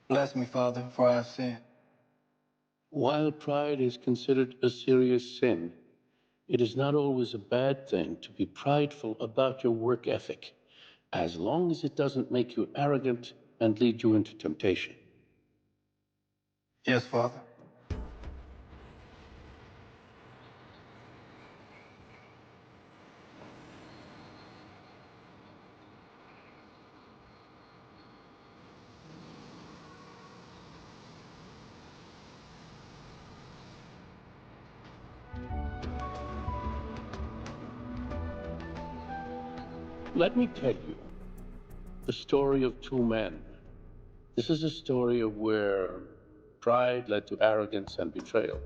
Bless me, Father, for I have sinned. While pride is considered a serious sin, it is not always a bad thing to be prideful about your work ethic, as long as it doesn't make you arrogant and lead you into temptation. Yes, Father. Let me tell you the story of two men. This is a story of where pride led to arrogance and betrayal.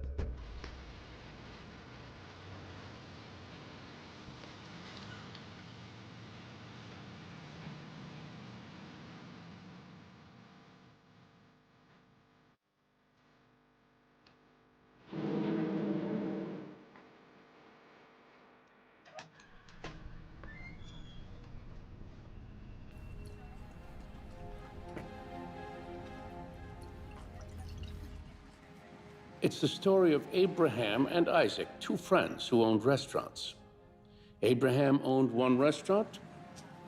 It's the story of Abraham and Isaac, two friends who owned restaurants. Abraham owned one restaurant,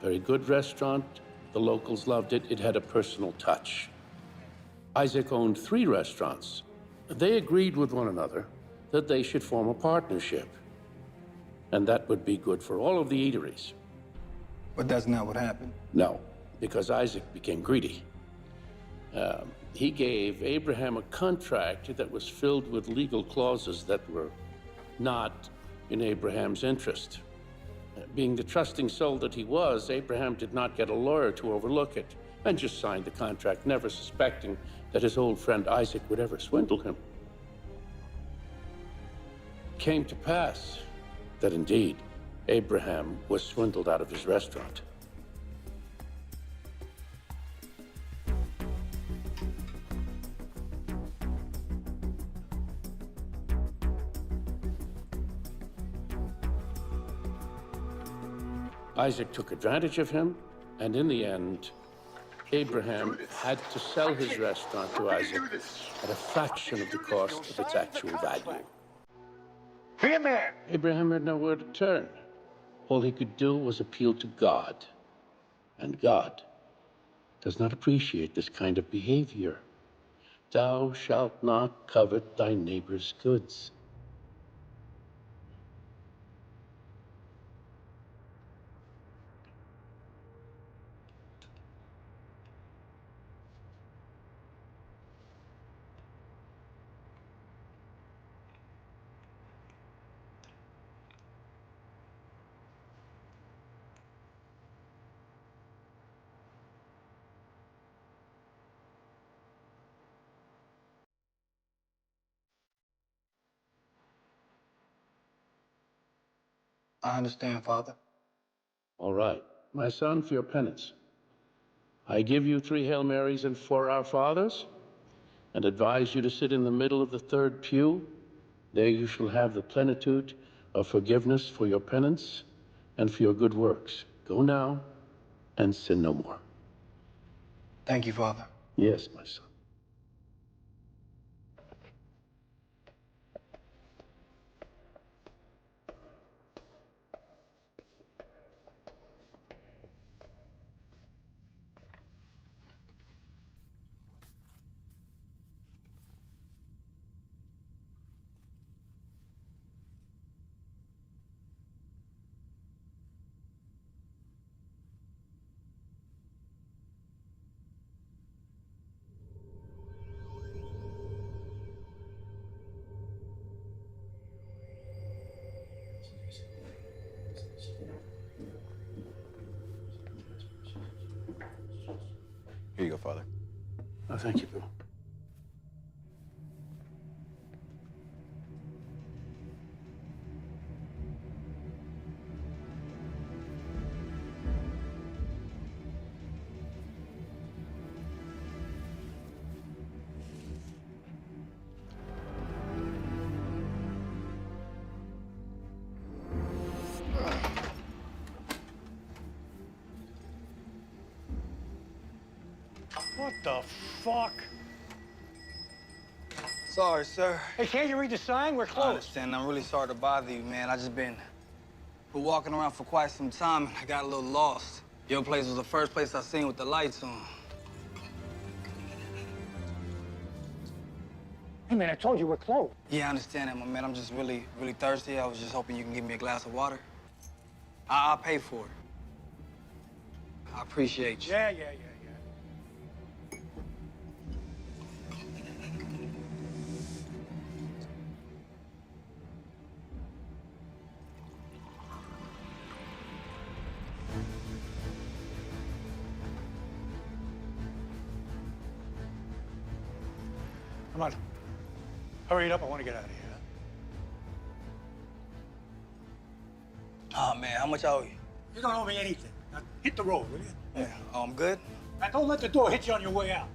very good restaurant. The locals loved it. It had a personal touch. Isaac owned three restaurants. They agreed with one another that they should form a partnership, and that would be good for all of the eateries. But that's not what happened. No, because Isaac became greedy. He gave Abraham a contract that was filled with legal clauses that were not in Abraham's interest. Being the trusting soul that he was, Abraham did not get a lawyer to overlook it and just signed the contract, never suspecting that his old friend Isaac would ever swindle him. It came to pass that indeed Abraham was swindled out of his restaurant. Isaac took advantage of him, and in the end, Abraham had to sell his restaurant to Isaac at a fraction of the cost of its actual value. Be a man. Abraham had nowhere to turn. All he could do was appeal to God. And God does not appreciate this kind of behavior. Thou shalt not covet thy neighbor's goods. I understand, Father. All right, my son, for your penance, I give you 3 Hail Marys and 4 Our Fathers, and advise you to sit in the middle of the third pew. There you shall have the plenitude of forgiveness for your penance and for your good works. Go now and sin no more. Thank you, Father. Yes, my son. Here you go, Father. Oh, thank you, Bill. What the fuck? Sorry, sir. Hey, can't you read the sign? We're I closed. understand. I'm really sorry to bother you, man. I just been walking around for quite some time, and I got a little lost. Your place was the first place I seen with the lights on. Hey, man, I told you we're closed. Yeah, I understand that, my man. I'm just really thirsty. I was just hoping you can give me a glass of water. I'll pay for it. I appreciate you. Yeah. Come on. Hurry it up. I want to get out of here. Oh, man, how much I owe you? You don't owe me anything. Now, hit the road, will you? Yeah. Oh, I'm good? Now, don't let the door hit you on your way out.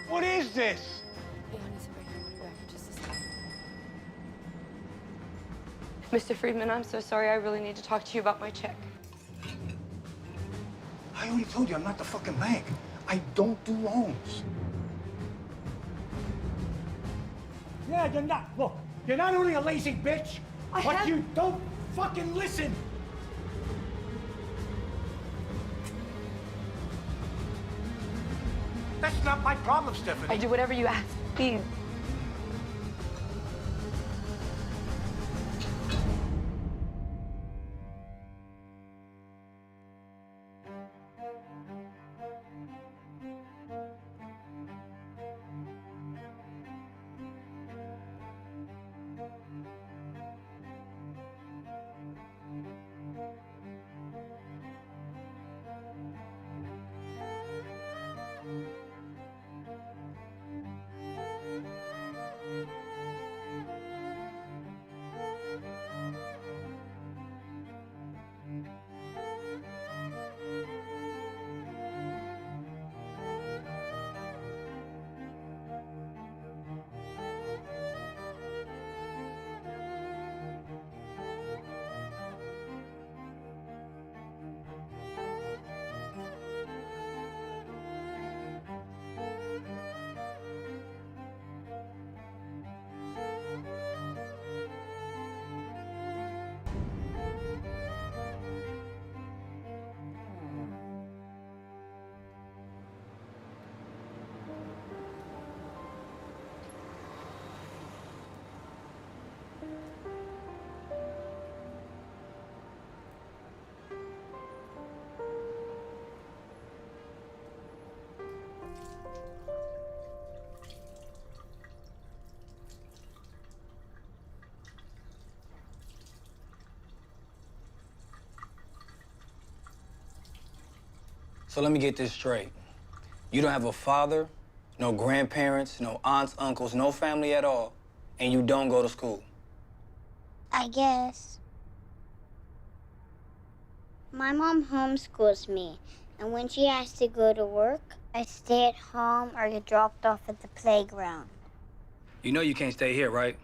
What is this? Hey, honey, sorry, I'm gonna be back in just a second. Mr. Friedman, I'm so sorry. I really need to talk to you about my check. I already told you I'm not the fucking bank. I don't do loans. Yeah, you're not. Look, you're not only a lazy bitch, but you don't fucking listen. That's not my problem, Stephanie. I'll do whatever you ask, please. So let me get this straight. You don't have a father, no grandparents, no aunts, uncles, no family at all, and you don't go to school. I guess. My mom homeschools me, and when she has to go to work, I stay at home or get dropped off at the playground. You know you can't stay here, right?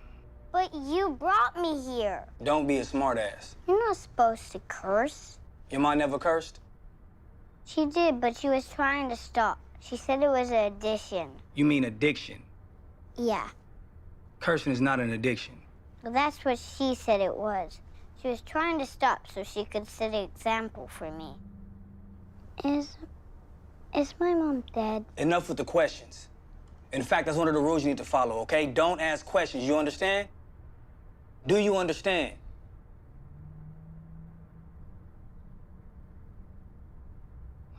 But you brought me here. Don't be a smartass. You're not supposed to curse. Your mom never cursed? She did, but she was trying to stop. She said it was an addiction. You mean addiction. Yeah, Cursing is not an addiction. well, that's what she said it was. She was trying to stop so she could set an example for me. Is my mom dead? Enough with the questions. In fact, that's one of the rules you need to follow, okay? Don't ask questions, you understand? Do you understand?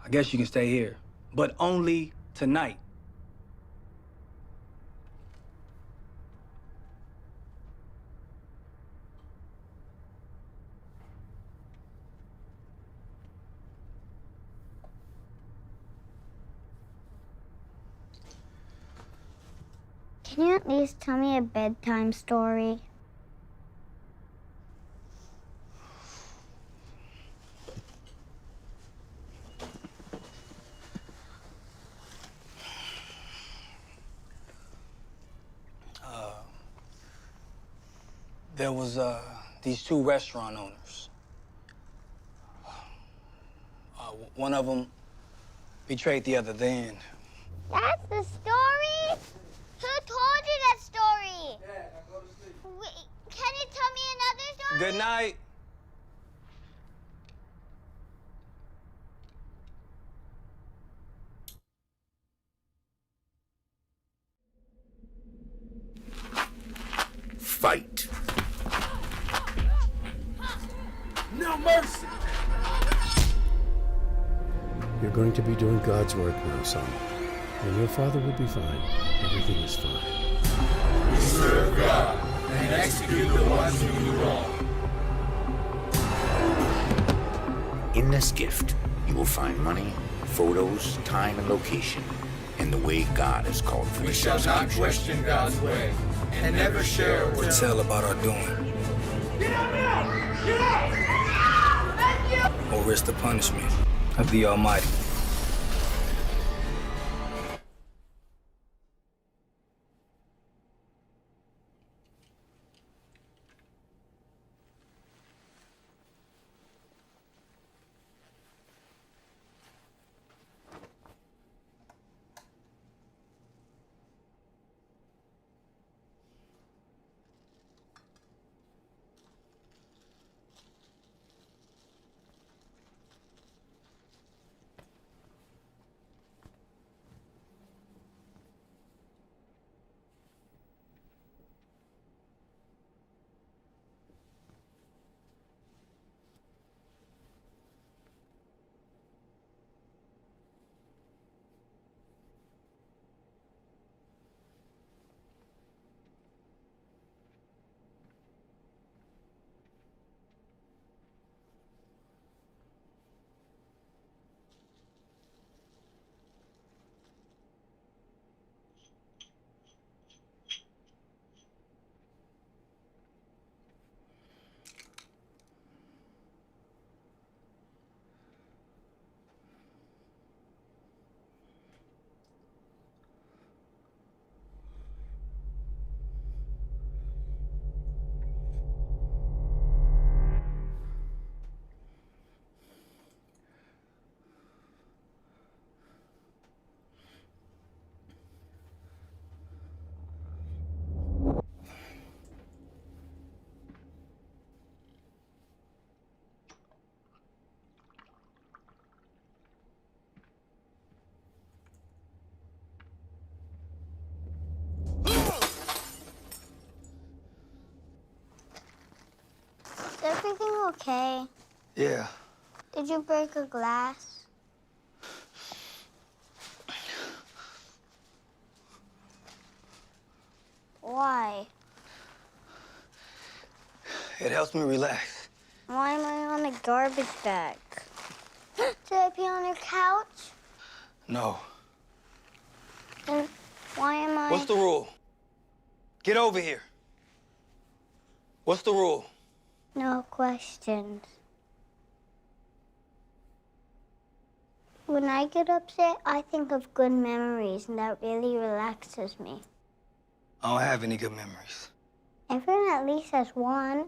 I guess you can stay here, but only tonight. Can you at least tell me a bedtime story? There was these two restaurant owners. One of them betrayed the other. Then That's the story? Who told you that story? Dad, now go to sleep. Wait, can you tell me another story? good night. Fight. No mercy! You're going to be doing God's work now, son. And your father will be fine. Everything is fine. We serve God and execute the ones who do wrong. In this gift, you will find money, photos, time, and location in the way God has called for. We shall not question God's way and never share or Tell about our doing. Get up now! Get up! Or risk the punishment of the Almighty. Is everything okay? Yeah. Did you break a glass? Why? It helps me relax. Why am I on a garbage bag? Should I be on your couch? No. Then why am I... What's the rule? Get over here. What's the rule? No questions. When I get upset, I think of good memories, and that really relaxes me. I don't have any good memories. Everyone at least has one.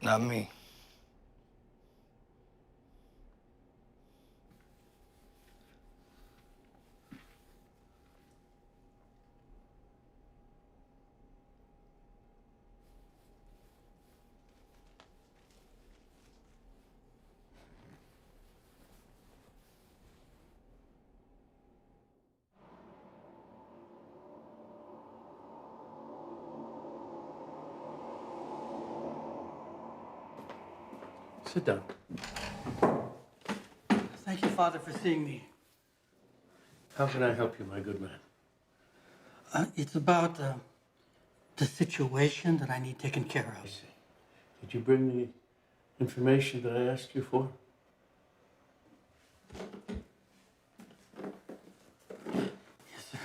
Not me. Sit down. Thank you, Father, for seeing me. How can I help you, my good man? It's about the situation that I need taken care of. Did you bring the information that I asked you for? Yes, sir.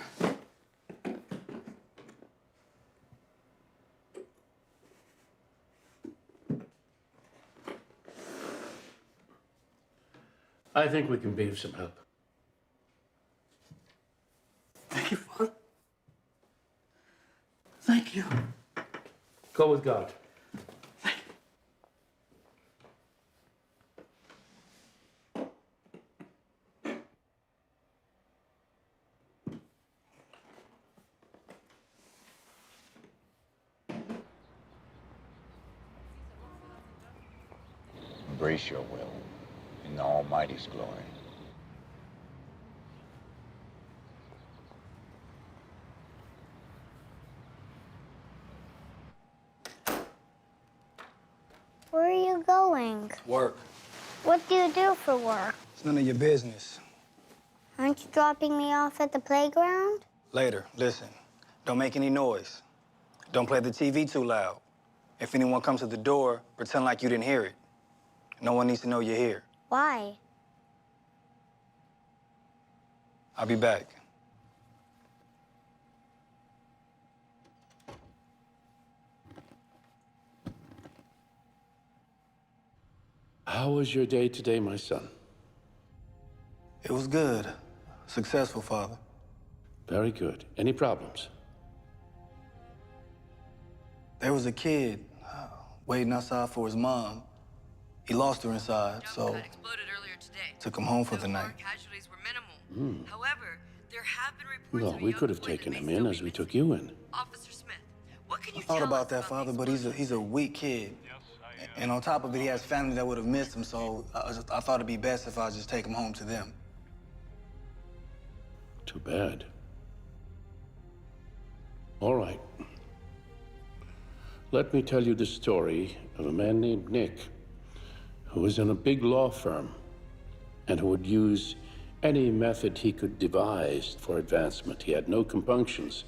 I think we can be of some help. Thank you, Father. Thank you. Go with God. Embrace your will in the Almighty's glory. Where are you going? Work. What do you do for work? It's none of your business. Aren't you dropping me off at the playground? Later, listen. Don't make any noise. Don't play the TV too loud. If anyone comes to the door, pretend like you didn't hear it. No one needs to know you're here. Why? I'll be back. How was your day today, my son? It was good. Successful, Father. Very good. Any problems? There was a kid waiting outside for his mom. He lost her inside, so exploded earlier today. took him home for the So far, night. casualties were minimal. However, there have been reports Well, of a we young could have boy that taken may him still in be as we missing. took you in. Officer Smith, what can you I thought tell about us that, Father, but he's a weak kid. And on top of it, he has family that would have missed him, so I thought it'd be best if I just take him home to them. Too bad. All right. Let me tell you the story of a man named Nick, who was in a big law firm and who would use any method he could devise for advancement. He had no compunctions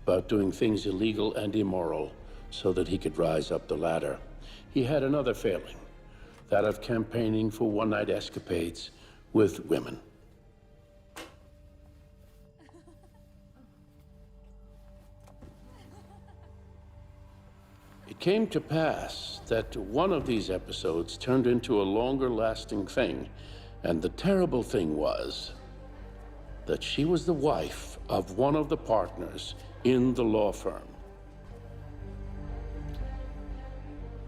about doing things illegal and immoral so that he could rise up the ladder. He had another failing, that of campaigning for one-night escapades with women. It came to pass that one of these episodes turned into a longer-lasting thing, and the terrible thing was that she was the wife of one of the partners in the law firm.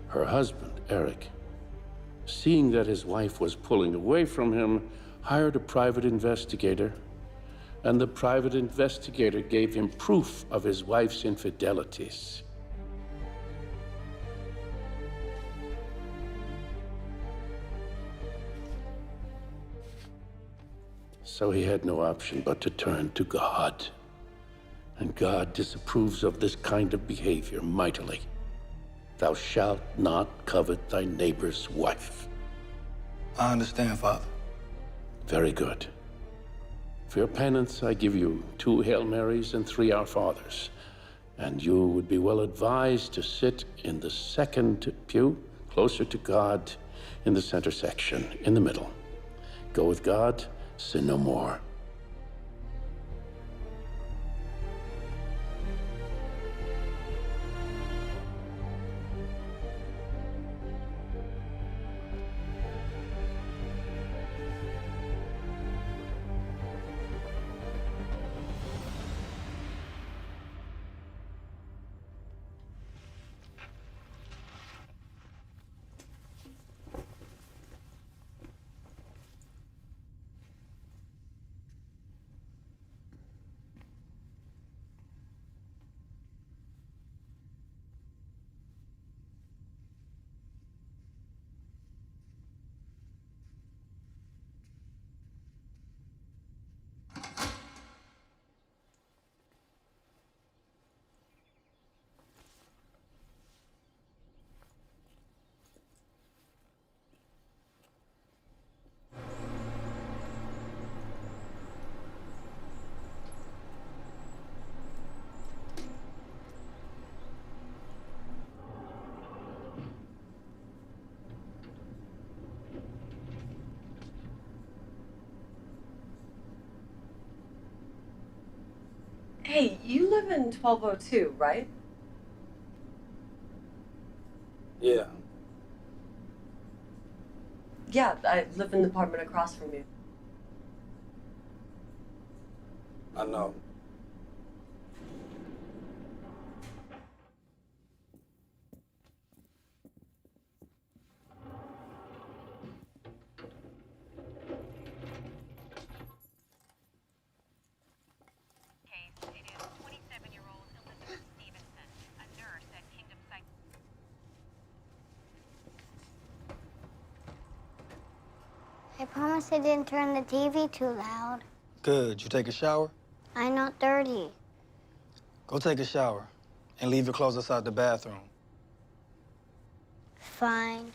Her husband, Eric, seeing that his wife was pulling away from him, hired a private investigator, and the private investigator gave him proof of his wife's infidelities. So he had no option but to turn to God. And God disapproves of this kind of behavior mightily. Thou shalt not covet thy neighbor's wife. I understand, Father. Very good. For your penance, I give you 2 Hail Marys and 3 Our Fathers. And you would be well advised to sit in the second pew, closer to God, in the center section, in the middle. Go with God, sin no more. Hey, you live in 1202, right? Yeah. Yeah, I live in the apartment across from you. I know. I promise I didn't turn the TV too loud. Good. You take a shower? I'm not dirty. Go take a shower and leave your clothes outside the bathroom. Fine.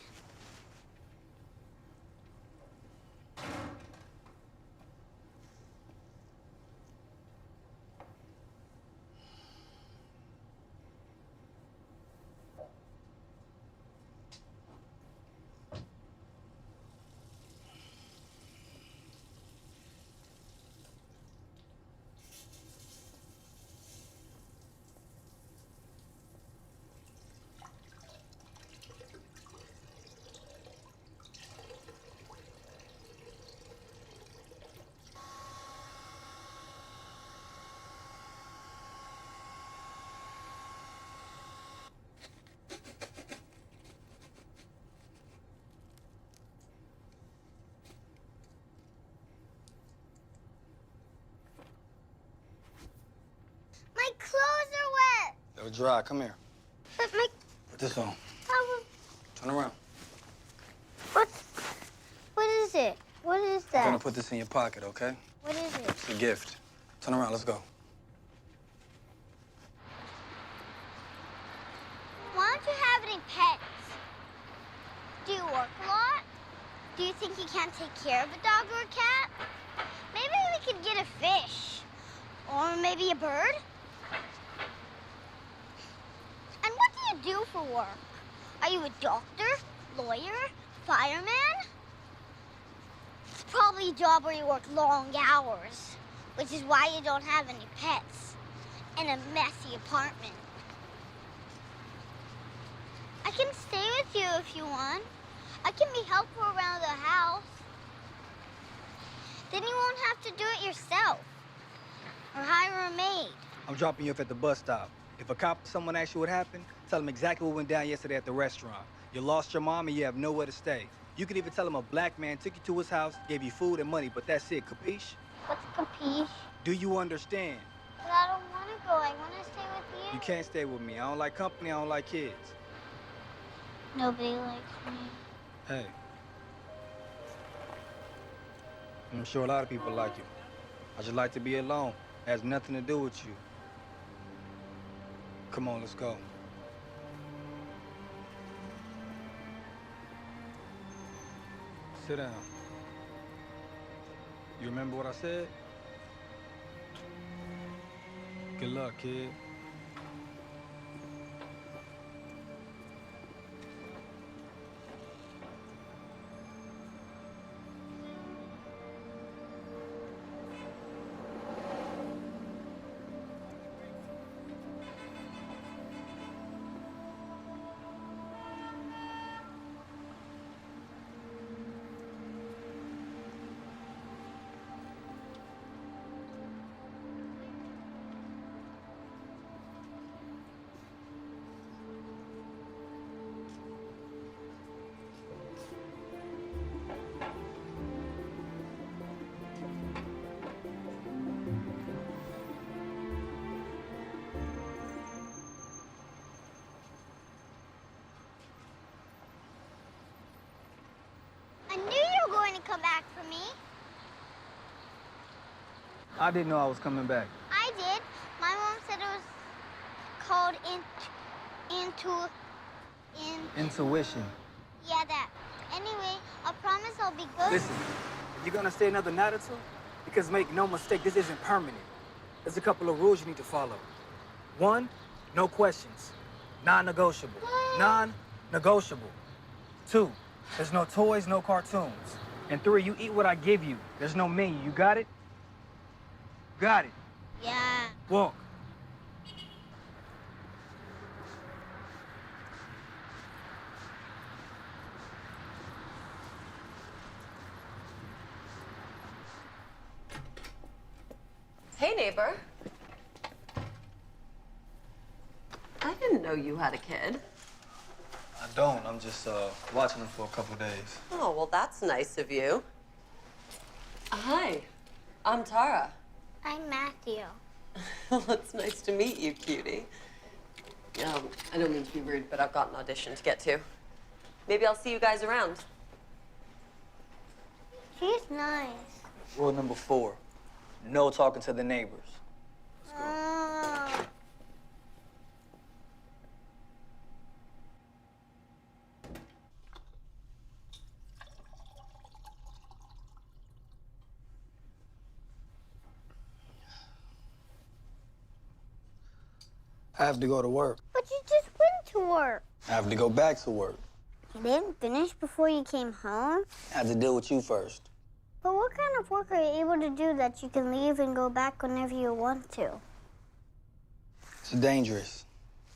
My clothes are wet. They'll dry. Come here. But my... Put this on. I Turn around. What is it? What is that? I'm gonna put this in your pocket, okay? What is it? It's a gift. Turn around. Let's go. Why don't you have any pets? Do you work a lot? Do you think you can't take care of a dog or a cat? Maybe we could get a fish. Or maybe a bird? And what do you do for work? Are you a doctor, lawyer, fireman? It's probably a job where you work long hours, which is why you don't have any pets and a messy apartment. I can stay with you if you want. I can be helpful around the house. Then you won't have to do it yourself or hire a maid. I'm dropping you off at the bus stop. If a cop or someone asks you what happened, tell them exactly what went down yesterday at the restaurant. You lost your mom and you have nowhere to stay. You could even tell them a black man took you to his house, gave you food and money, but that's it, capiche? What's capiche? Do you understand? But I don't want to go. I want to stay with you. You can't stay with me. I don't like company, I don't like kids. Nobody likes me. Hey. I'm sure a lot of people like you. I just like to be alone. It has nothing to do with you. Come on, let's go. Sit down. You remember what I said? Good luck, kid. I knew you were going to come back for me. I didn't know I was coming back. I did. My mom said it was called Intuition. Yeah, that. Anyway, I promise I'll be good. Listen, you're gonna stay another night or two? Because make no mistake, this isn't permanent. There's a couple of rules you need to follow. 1, no questions. Non-negotiable. Non-negotiable. 2, there's no toys, no cartoons. And 3, you eat what I give you. There's no menu. You got it? Got it. Yeah. Walk. Hey, neighbor. I didn't know you had a kid. I don't. I'm just watching them for a couple days. Oh, well, that's nice of you. Hi, I'm Tara. I'm Matthew. Well, it's nice to meet you, cutie. I don't mean to be rude, but I've got an audition to get to. Maybe I'll see you guys around. He's nice. Rule number 4, no talking to the neighbors. I have to go to work. But you just went to work. I have to go back to work. You didn't finish before you came home? I had to deal with you first. But what kind of work are you able to do that you can leave and go back whenever you want to? It's dangerous,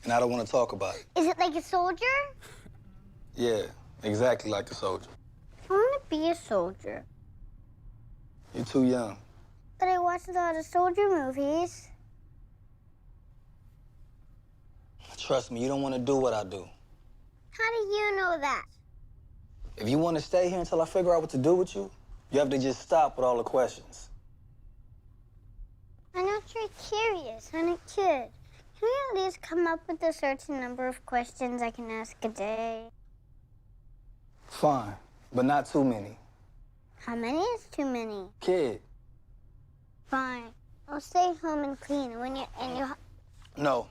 and I don't want to talk about it. Is it like a soldier? Yeah, exactly like a soldier. I want to be a soldier. You're too young. But I watched a lot of soldier movies. Trust me, you don't want to do what I do. How do you know that? If you want to stay here until I figure out what to do with you, you have to just stop with all the questions. I'm not very curious. I'm a kid. Can we at least come up with a certain number of questions I can ask a day? Fine, but not too many. How many is too many? Kid. Fine. I'll stay home and clean when you No.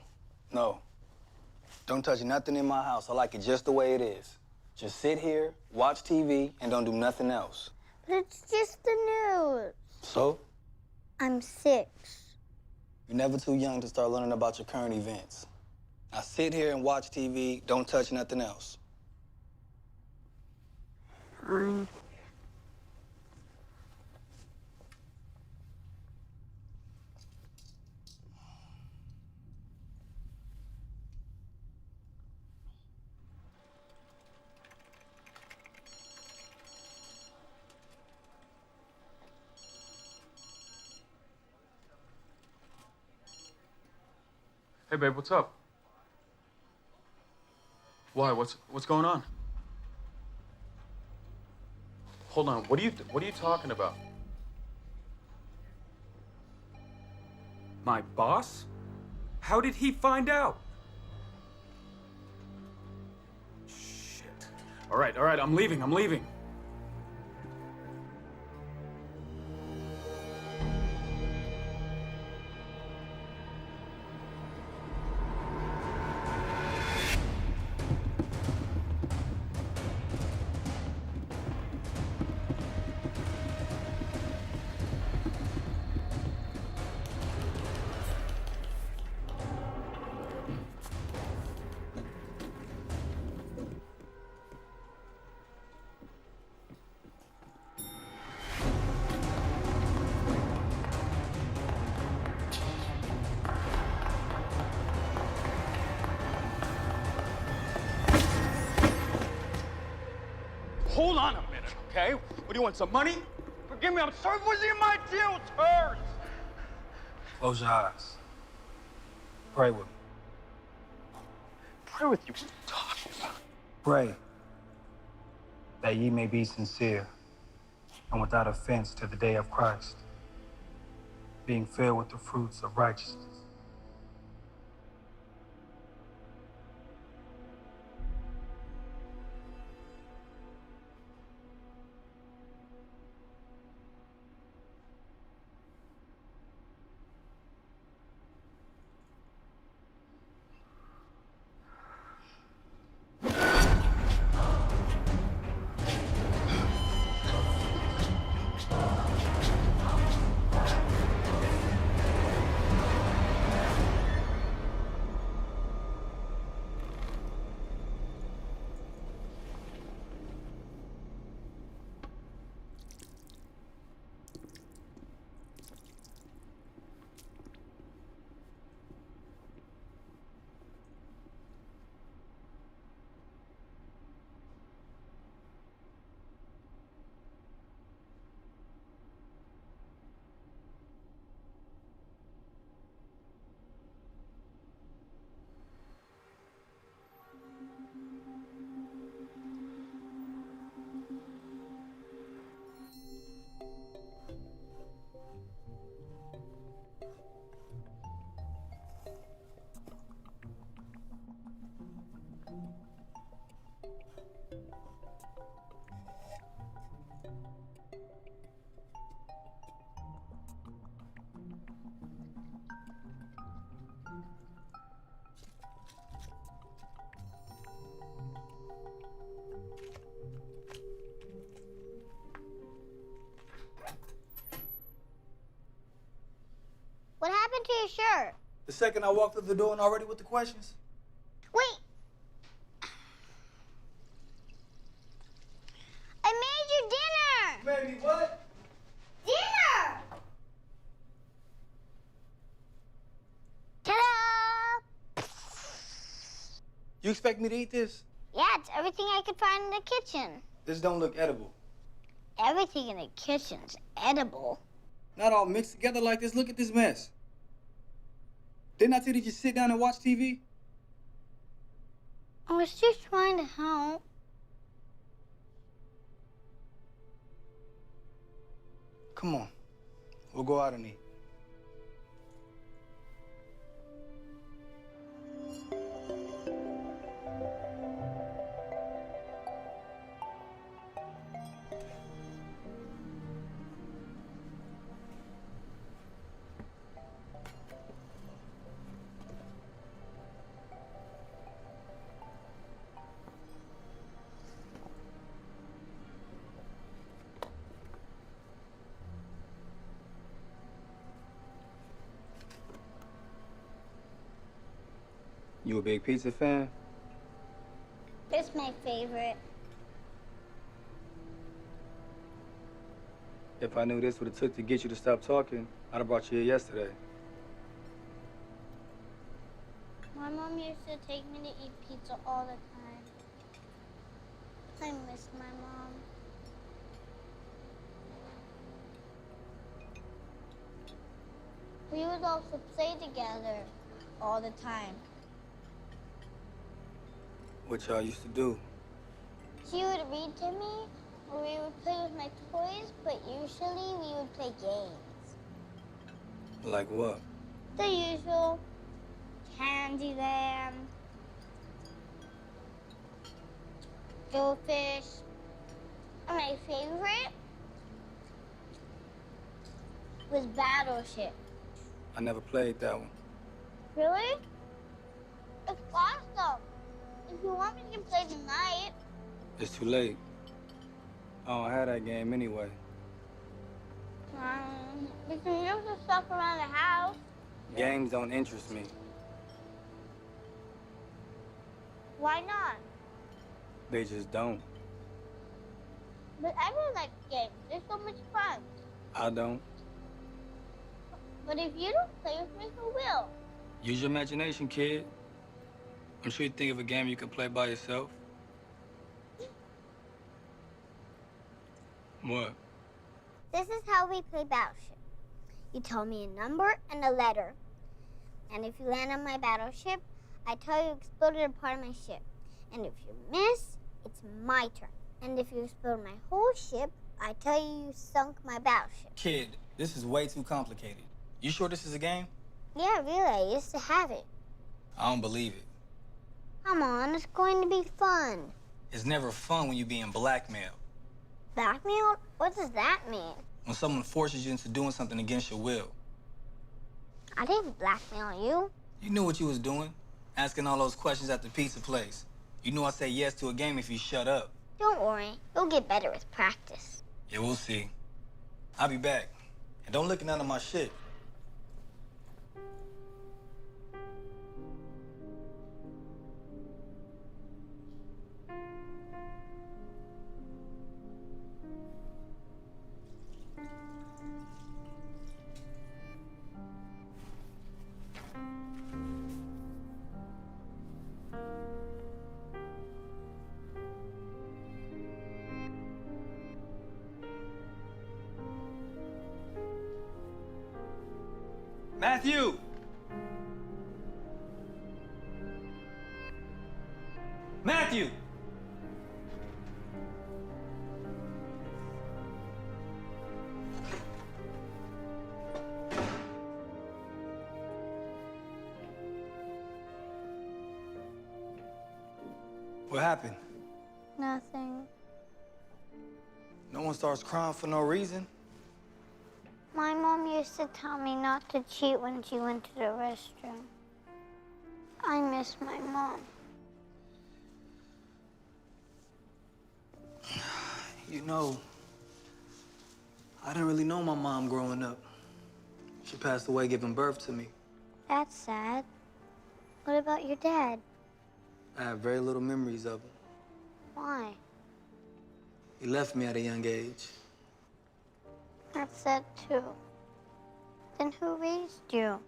Don't touch nothing in my house. I like it just the way it is. Just sit here, watch TV, and don't do nothing else. But it's just the news. So? I'm 6. You're never too young to start learning about your current events. Now sit here and watch TV, don't touch nothing else. Fine. Hey, babe, what's up? Why? What's going on? Hold on. What are you talking about? My boss? How did he find out? Shit. All right, I'm leaving. Hold on a minute, okay? What do you want, some money? Forgive me, I'm sorry, it wasn't my deal, it's hers. Close your eyes. Pray with me. Pray with you, what are you talking about? Pray that ye may be sincere and without offense to the day of Christ, being filled with the fruits of righteousness. The second I walked through the door and already with the questions? Wait. I made you dinner. You made me what? Dinner. Ta-da! You expect me to eat this? Yeah, it's everything I could find in the kitchen. This don't look edible. Everything in the kitchen's edible. Not all mixed together like this. Look at this mess. Didn't I tell you to just sit down and watch TV? I was just trying to help. Come on. We'll go out and eat. You a big pizza fan? It's my favorite. If I knew this would have took to get you to stop talking, I'd have brought you here yesterday. My mom used to take me to eat pizza all the time. I miss my mom. We would also play together all the time. What y'all used to do? She would read to me, or we would play with my toys, but usually we would play games. Like what? The usual. Candyland. Goldfish. And my favorite was Battleship. I never played that one. Really? It's awesome. If you want, we can play tonight. It's too late. I don't have that game anyway. We can use the stuff around the house. Games don't interest me. Why not? They just don't. But everyone likes games. They're so much fun. I don't. But if you don't play with me, who will? Use your imagination, kid. I'm sure you think of a game you can play by yourself. What? This is how we play Battleship. You tell me a number and a letter. And if you land on my battleship, I tell you exploded a part of my ship. And if you miss, it's my turn. And if you explode my whole ship, I tell you sunk my battleship. Kid, this is way too complicated. You sure this is a game? Yeah, really, I used to have it. I don't believe it. Come on, it's going to be fun. It's never fun when you're being blackmailed. Blackmail? What does that mean? When someone forces you into doing something against your will. I didn't blackmail you. You knew what you was doing, asking all those questions at the pizza place. You knew I'd say yes to a game if you shut up. Don't worry, you'll get better with practice. Yeah, we'll see. I'll be back. And don't look at none of my shit. Matthew! Matthew! What happened? Nothing. No one starts crying for no reason. My mom used to tell me not to cheat when she went to the restroom. I miss my mom. You know, I didn't really know my mom growing up. She passed away giving birth to me. That's sad. What about your dad? I have very little memories of him. Why? He left me at a young age. That's sad too. Then who raised you?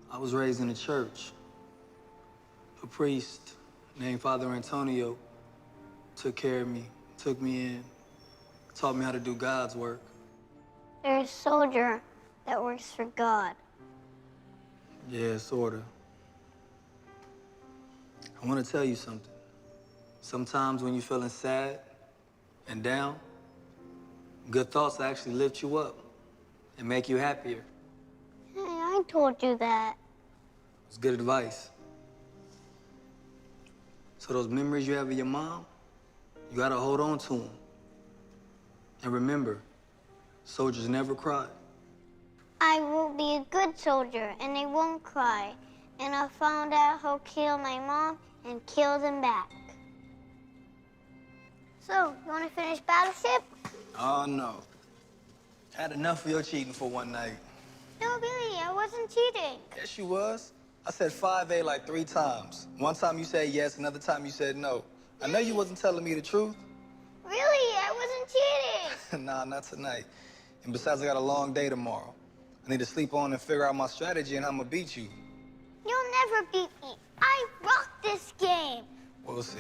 I was raised in a church. A priest named Father Antonio took care of me, took me in, taught me how to do God's work. There's a soldier that works for God. Yeah, sorta. I want to tell you something. Sometimes when you're feeling sad and down, good thoughts actually lift you up and make you happier. Hey, I told you that. It's good advice. So those memories you have of your mom, you gotta hold on to them. And remember, soldiers never cry. I will be a good soldier, and I won't cry. And I found out who'll kill my mom and kill them back. So, you want to finish Battleship? Oh, no. Had enough of your cheating for one night. No, really, I wasn't cheating. Yes, you was. I said 5A like 3 times. One time you said yes, another time you said no. I know you wasn't telling me the truth. Really, I wasn't cheating. Nah, not tonight. And besides, I got a long day tomorrow. I need to sleep on and figure out my strategy and how I'm gonna beat you. You'll never beat me. I rock this game. We'll see.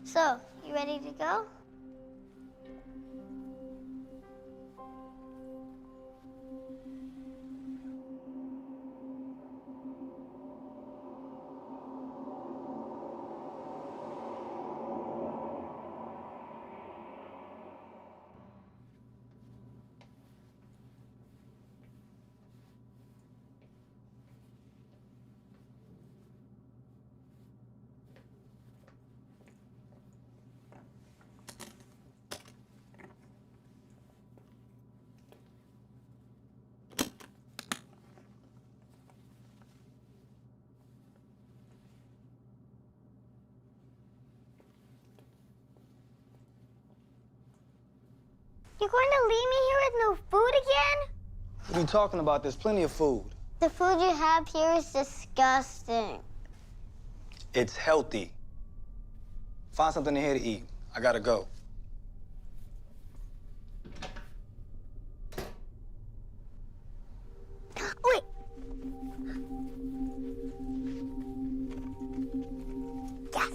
So, you ready to go? You're going to leave me here with no food again? What are you talking about? There's plenty of food. The food you have here is disgusting. It's healthy. Find something in here to eat. I gotta go. Wait. Yes.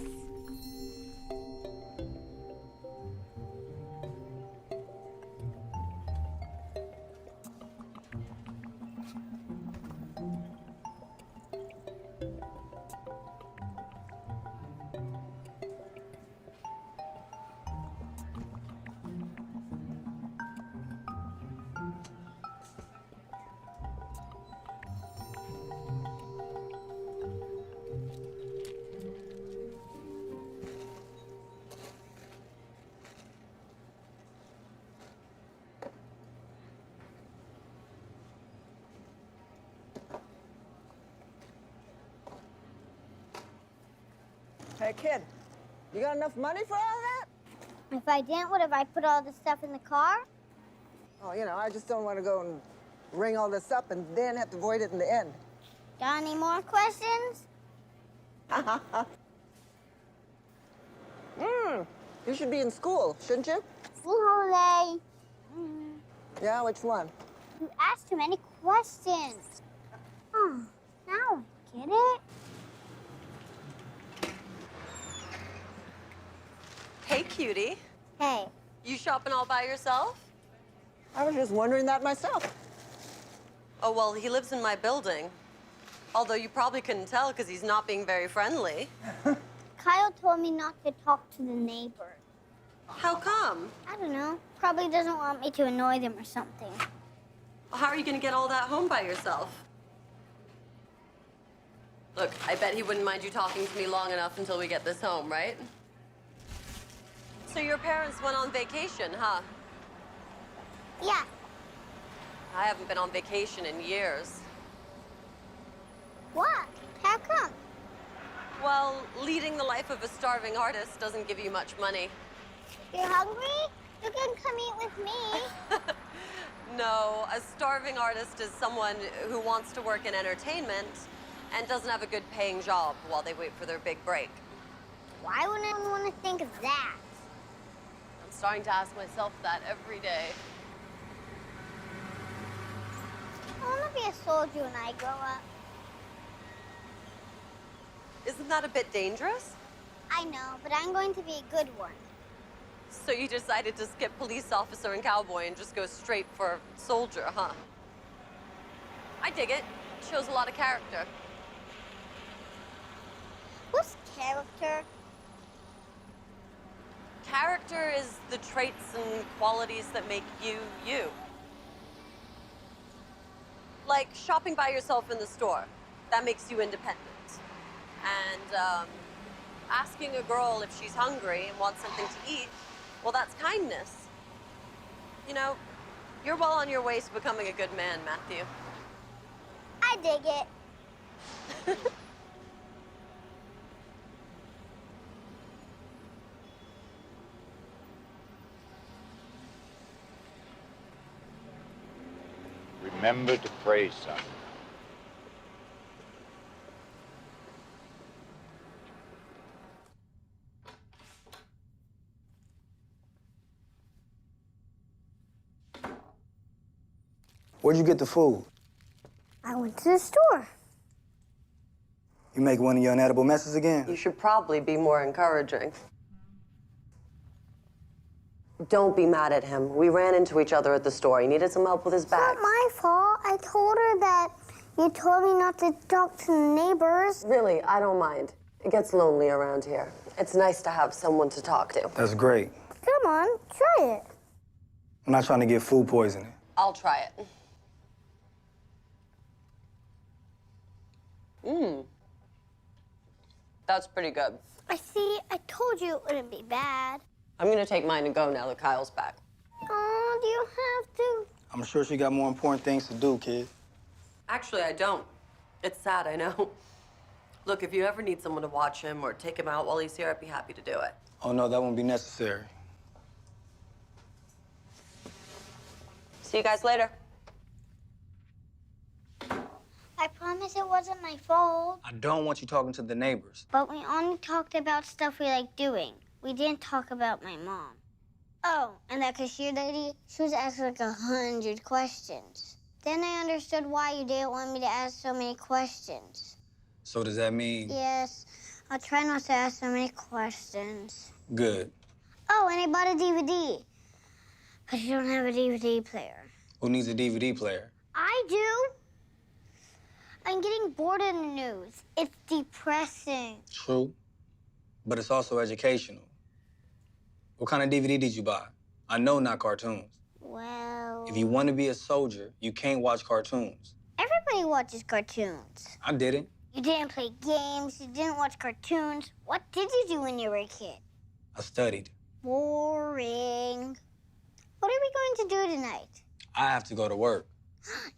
Hey, kid, you got enough money for all that? If I didn't, what if I put all this stuff in the car? Oh, you know, I just don't want to go and ring all this up and then have to void it in the end. Got any more questions? You should be in school, shouldn't you? School holiday. Yeah, which one? You asked too many questions. Oh, now I get it. Hey, cutie. Hey. You shopping all by yourself? I was just wondering that myself. Oh, well, he lives in my building. Although you probably couldn't tell because he's not being very friendly. Kyle told me not to talk to the neighbors. How come? I don't know. Probably doesn't want me to annoy them or something. How are you going to get all that home by yourself? Look, I bet he wouldn't mind you talking to me long enough until we get this home, right? So your parents went on vacation, huh? Yeah. I haven't been on vacation in years. What? How come? Well, leading the life of a starving artist doesn't give you much money. You're hungry? You can come eat with me. No, a starving artist is someone who wants to work in entertainment and doesn't have a good paying job while they wait for their big break. Why would anyone want to think of that? I'm starting to ask myself that every day. I want to be a soldier when I grow up. Isn't that a bit dangerous? I know, but I'm going to be a good one. So you decided to skip police officer and cowboy and just go straight for soldier, huh? I dig it. Shows a lot of character. What's character? Character is the traits and qualities that make you, you. Like shopping by yourself in the store. That makes you independent. And asking a girl if she's hungry and wants something to eat, well, that's kindness. You know, you're well on your way to becoming a good man, Matthew. I dig it. Remember to pray, son. Where'd you get the food? I went to the store. You make one of your inedible messes again? You should probably be more encouraging. Don't be mad at him. We ran into each other at the store. He needed some help with his bag. It's not my fault. I told her that you told me not to talk to the neighbors. Really, I don't mind. It gets lonely around here. It's nice to have someone to talk to. That's great. Come on, try it. I'm not trying to get food poisoning. I'll try it. That's pretty good. I told you it wouldn't be bad. I'm gonna take mine and go now that Kyle's back. Oh, do you have to? I'm sure she got more important things to do, kid. Actually, I don't. It's sad, I know. Look, if you ever need someone to watch him or take him out while he's here, I'd be happy to do it. Oh, no, that won't be necessary. See you guys later. I promise it wasn't my fault. I don't want you talking to the neighbors. But we only talked about stuff we like doing. We didn't talk about my mom. Oh, and that cashier lady, she was asking like 100 questions. Then I understood why you didn't want me to ask so many questions. So does that mean? Yes, I'll try not to ask so many questions. Good. Oh, and I bought a DVD. But you don't have a DVD player. Who needs a DVD player? I do. I'm getting bored of the news. It's depressing. True. But it's also educational. What kind of DVD did you buy? I know not cartoons. Well... If you want to be a soldier, you can't watch cartoons. Everybody watches cartoons. I didn't. You didn't play games, you didn't watch cartoons. What did you do when you were a kid? I studied. Boring. What are we going to do tonight? I have to go to work.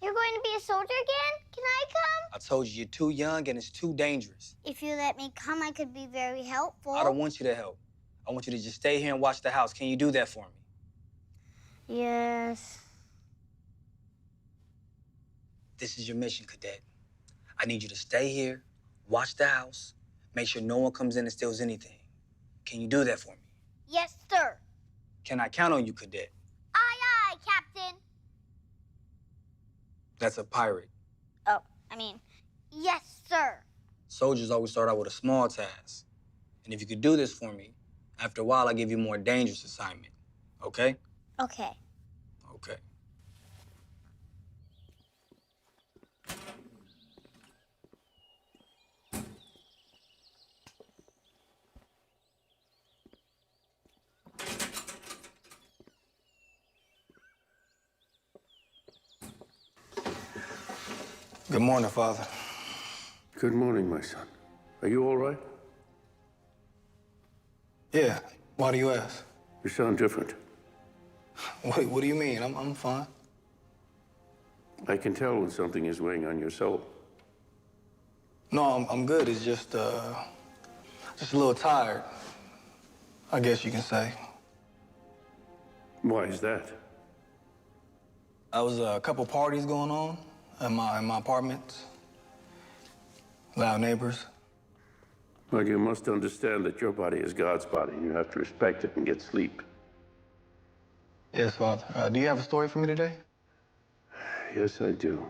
You're going to be a soldier again? Can I come? I told you, you're too young and it's too dangerous. If you let me come, I could be very helpful. I don't want you to help. I want you to just stay here and watch the house. Can you do that for me? Yes. This is your mission, cadet. I need you to stay here, watch the house, make sure no one comes in and steals anything. Can you do that for me? Yes, sir. Can I count on you, cadet? Aye, aye, Captain. That's a pirate. Oh, yes, sir. Soldiers always start out with a small task. And if you could do this for me, after a while, I'll give you a more dangerous assignment. Okay? Okay. Okay. Good morning, Father. Good morning, my son. Are you all right? Yeah. Why do you ask? You sound different. Wait, what do you mean? I'm fine. I can tell when something is weighing on your soul. No, I'm good. It's just a little tired, I guess you can say. Why is that? There was a couple parties going on in my apartment. Loud neighbors. Well, you must understand that your body is God's body, and you have to respect it and get sleep. Yes, Father. Do you have a story for me today? Yes, I do.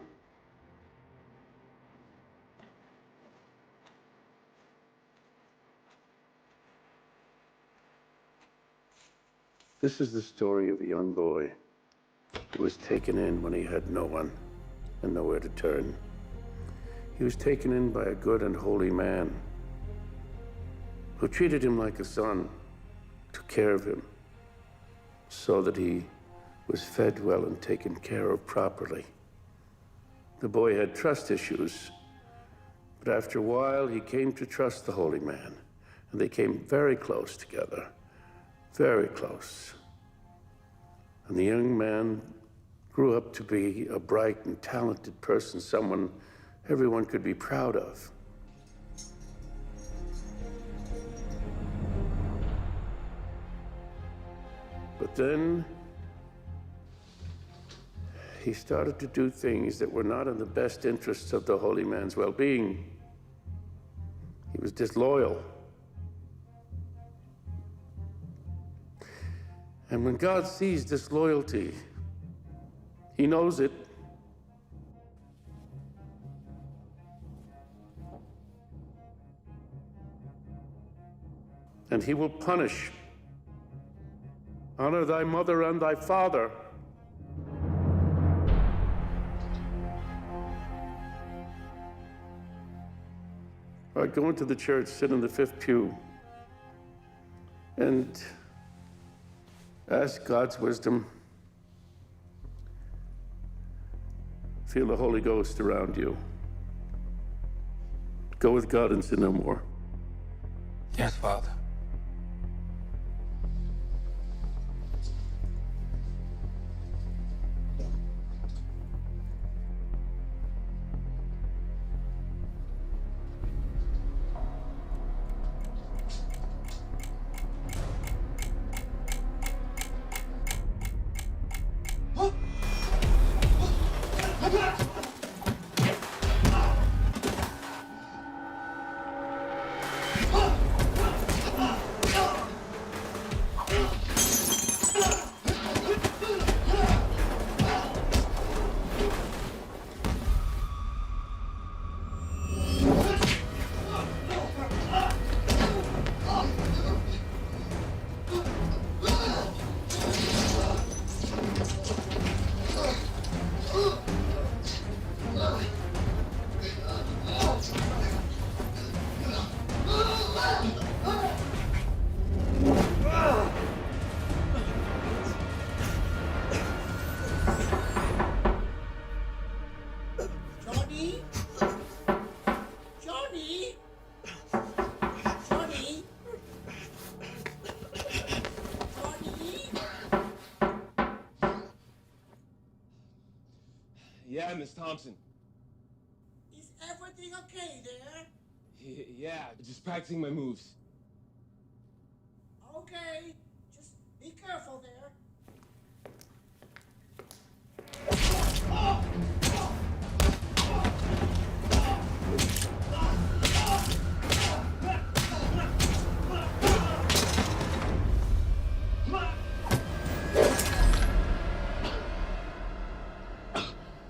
This is the story of a young boy who was taken in when he had no one and nowhere to turn. He was taken in by a good and holy man who treated him like a son, took care of him, so that he was fed well and taken care of properly. The boy had trust issues, but after a while he came to trust the holy man, and they came very close together, very close. And the young man grew up to be a bright and talented person, someone everyone could be proud of. But then he started to do things that were not in the best interests of the holy man's well-being. He was disloyal. And when God sees disloyalty, he knows it. And he will punish. Honor thy mother and thy father. I'd go into the church, sit in the 5th pew, and ask God's wisdom. Feel the Holy Ghost around you. Go with God and sin no more. Yes, Father. Yeah, Miss Thompson. Is everything okay there? Yeah, just practicing my moves. Okay, just be careful there.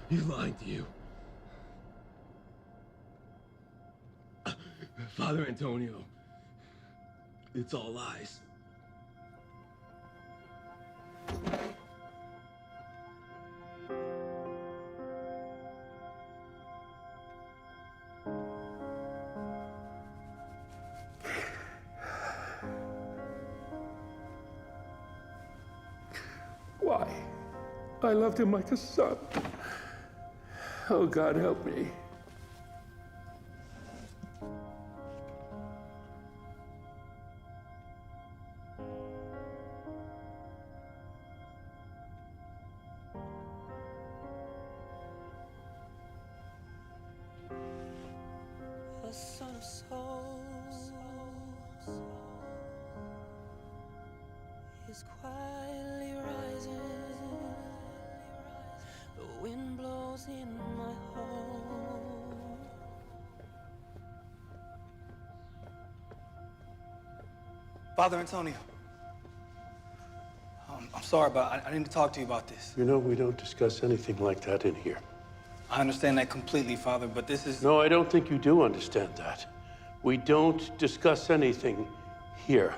He's lying to you. Father Antonio, it's all lies. Why? I loved him like a son. Oh, God, help me. A son of souls is quietly rising was in my home. Father Antonio. I'm sorry, but I need to talk to you about this. You know, we don't discuss anything like that in here. I understand that completely, Father, but this is... No, I don't think you do understand that. We don't discuss anything here.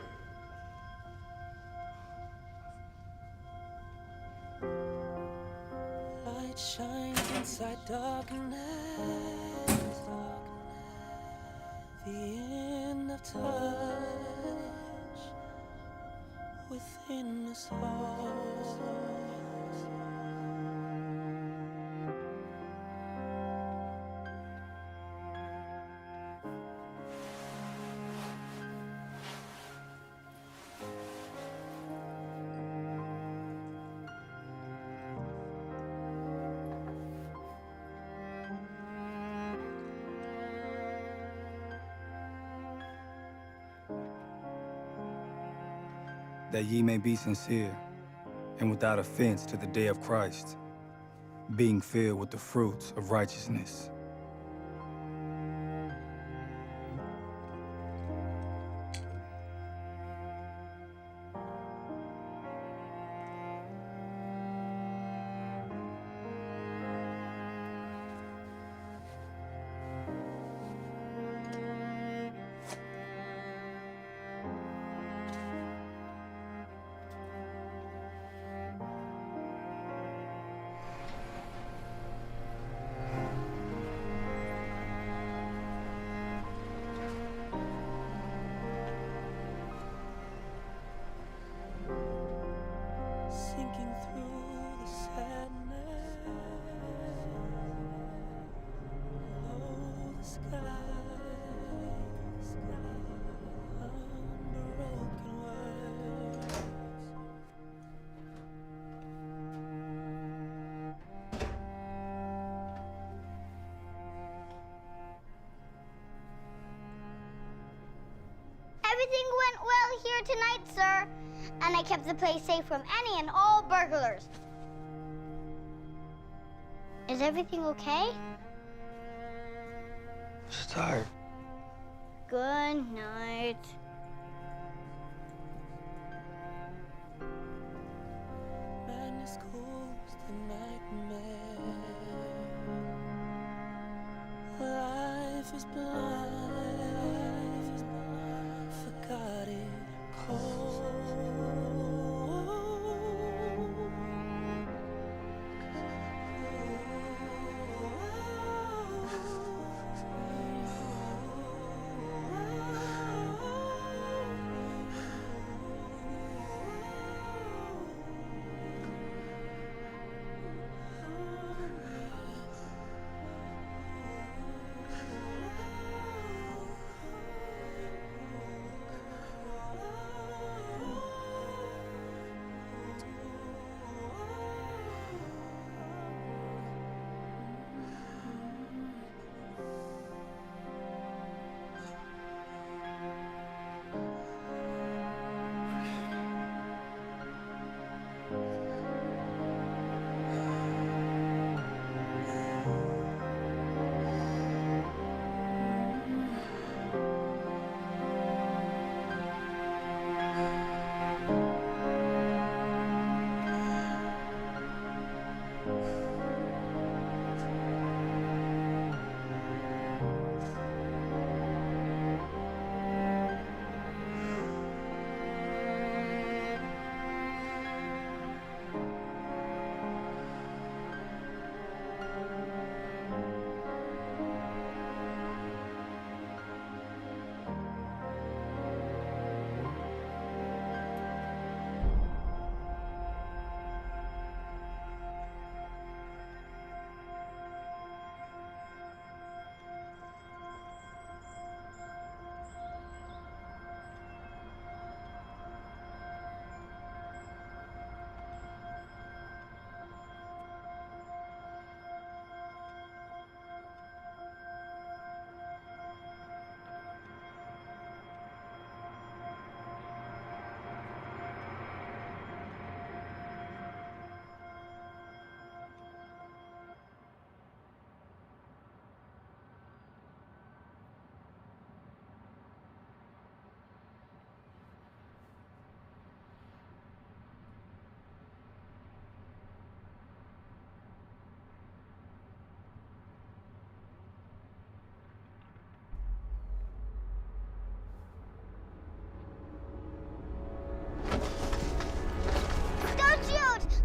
Light shines inside darkness. The end of touch within us all. That ye may be sincere and without offense to the day of Christ, being filled with the fruits of righteousness. Sinking through the sadness, below the skies, unbroken words. Everything went well here tonight, sir. And I kept the place safe from any and all burglars. Is everything okay? Just tired. Good night. Madness calls the nightmare. Life is blind. Forgot it cold.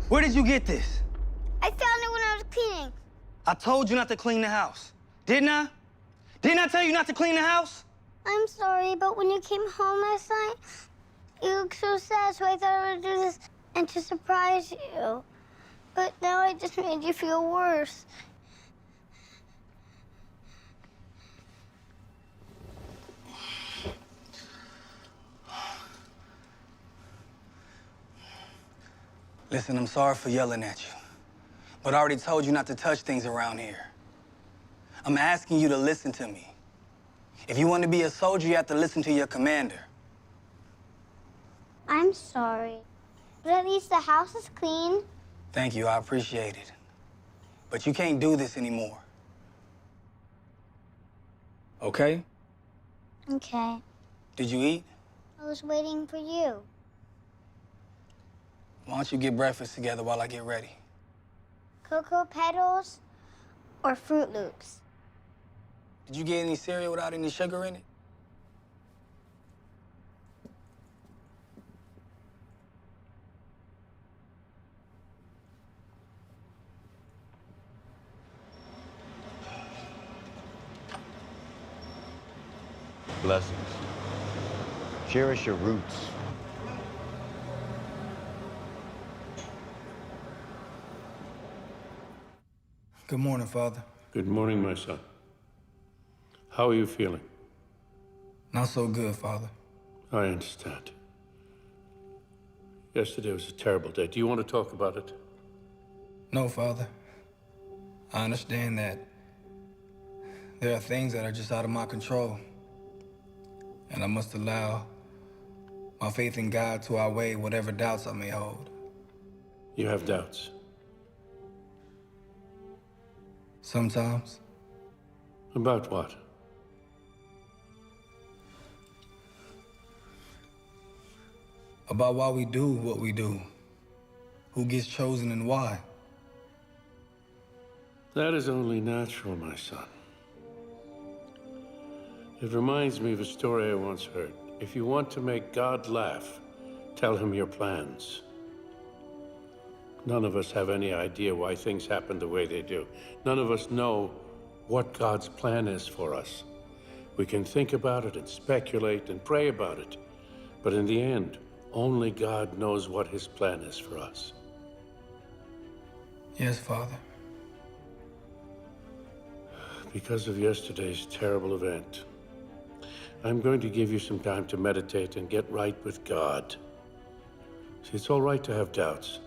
Where did you get this? I found it when I was cleaning. I told you not to clean the house. Didn't I? Didn't I tell you not to clean the house? I'm sorry, but when you came home last night, you looked so sad, so I thought I would do this and to surprise you. But now I just made you feel worse. Listen, I'm sorry for yelling at you, but I already told you not to touch things around here. I'm asking you to listen to me. If you want to be a soldier, you have to listen to your commander. I'm sorry, but at least the house is clean. Thank you, I appreciate it. But you can't do this anymore. Okay? Okay. Did you eat? I was waiting for you. Why don't you get breakfast together while I get ready? Cocoa Petals or Fruit Loops? Did you get any cereal without any sugar in it? Blessings. Cherish your roots. Good morning, Father. Good morning, my son. How are you feeling? Not so good, Father. I understand. Yesterday was a terrible day. Do you want to talk about it? No, Father. I understand that there are things that are just out of my control. And I must allow my faith in God to outweigh whatever doubts I may hold. You have doubts. Sometimes. About what? About why we do what we do. Who gets chosen and why. That is only natural, my son. It reminds me of a story I once heard. If you want to make God laugh, tell him your plans. None of us have any idea why things happen the way they do. None of us know what God's plan is for us. We can think about it and speculate and pray about it. But in the end, only God knows what his plan is for us. Yes, Father. Because of yesterday's terrible event, I'm going to give you some time to meditate and get right with God. See, it's all right to have doubts,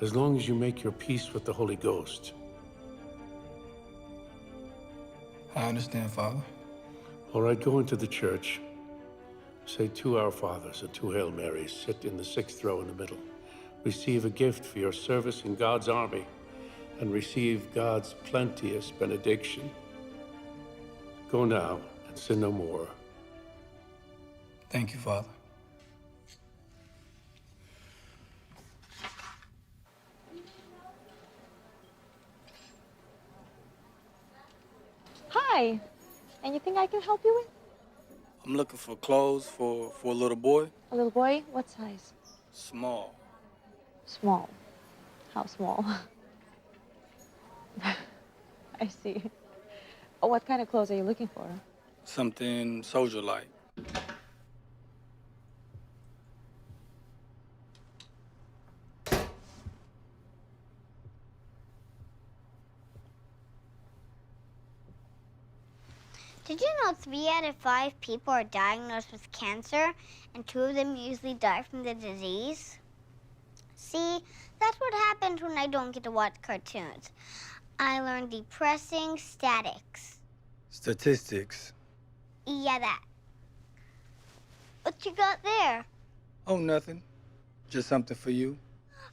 as long as you make your peace with the Holy Ghost. I understand, Father. All right, go into the church. Say 2 Our Fathers and 2 Hail Marys. Sit in the 6th row in the middle. Receive a gift for your service in God's army and receive God's plenteous benediction. Go now and sin no more. Thank you, Father. Hi. Anything I can help you with? I'm looking for clothes for a little boy. A little boy? What size? Small. Small. How small? I see. Oh, what kind of clothes are you looking for? Something soldier-like. Did you know 3 out of 5 people are diagnosed with cancer, and 2 of them usually die from the disease? See, that's what happens when I don't get to watch cartoons. I learn depressing statics. Statistics. Yeah, that. What you got there? Oh, nothing. Just something for you.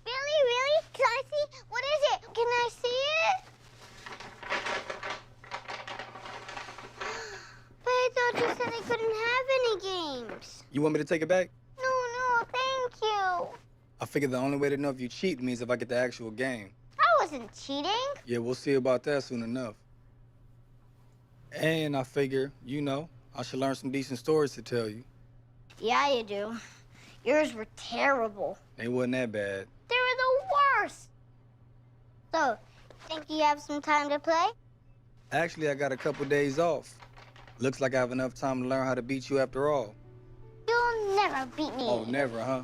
Really, really? Can I see? What is it? Can I see it? But I thought you said I couldn't have any games. You want me to take it back? No, thank you. I figured the only way to know if you cheat means if I get the actual game. I wasn't cheating. Yeah, we'll see about that soon enough. And I figure, you know, I should learn some decent stories to tell you. Yeah, you do. Yours were terrible. They wasn't that bad. They were the course. So, think you have some time to play? Actually, I got a couple days off. Looks like I have enough time to learn how to beat you after all. You'll never beat me. Oh, never, huh?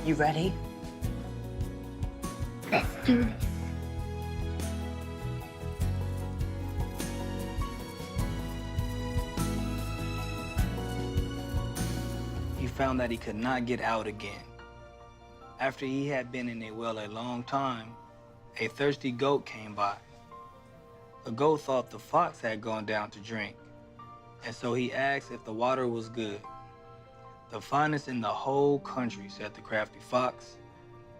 You ready? Let's do this. He found that he could not get out again. After he had been in a well a long time, a thirsty goat came by. The goat thought the fox had gone down to drink, and so he asked if the water was good. The finest in the whole country, said the crafty fox.